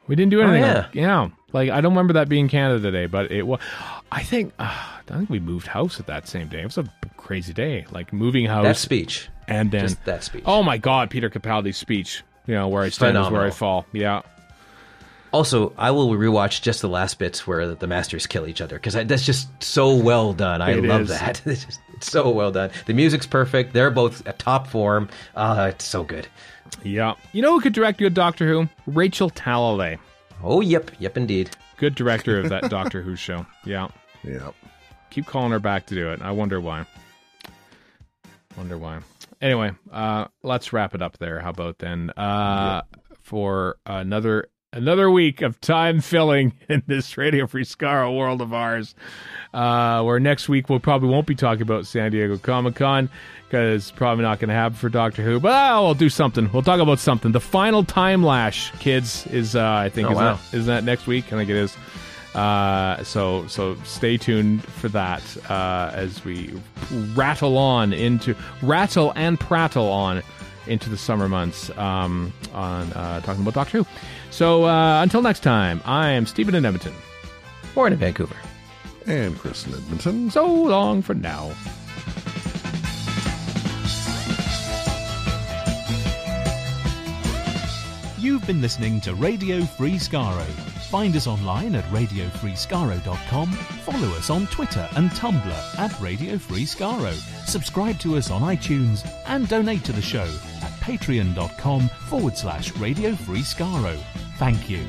We didn't do anything. Yeah. Like, I don't remember that being Canada Day, but it was. I think we moved house at that same day. It was a crazy day. Like, moving house. That speech. And then. Just that speech. Oh my God, Peter Capaldi's speech. Where I stand is where I fall. Yeah. Also, I will rewatch just the last bits where the Masters kill each other, because that's just so well done. I love that. It's so well done. The music's perfect. They're both at top form. It's so good. Yeah. You know who could direct good Doctor Who? Rachel Talalay. Oh, yep, indeed. Good director of that Doctor Who show. Yeah. Keep calling her back to do it. I wonder why. Anyway, let's wrap it up there. How about then? For another week of time filling in this Radio Free Skaro world of ours. Where next week we probably won't be talking about San Diego Comic-Con, because it's probably not going to happen for Doctor Who. But we'll do something. We'll talk about something. The final Timelash, kids, is I think isn't that next week? I think it is. So stay tuned for that as we rattle and prattle on into the summer months on talking about Doctor Who. So until next time, I am Stephen in Edmonton. Warren in Vancouver. And Chris in Edmonton. So long for now. You've been listening to Radio Free Skaro. Find us online at radiofreeskaro.com. Follow us on Twitter and Tumblr at Radio Free Skaro. Subscribe to us on iTunes and donate to the show at patreon.com/Radio Free Skaro. Thank you.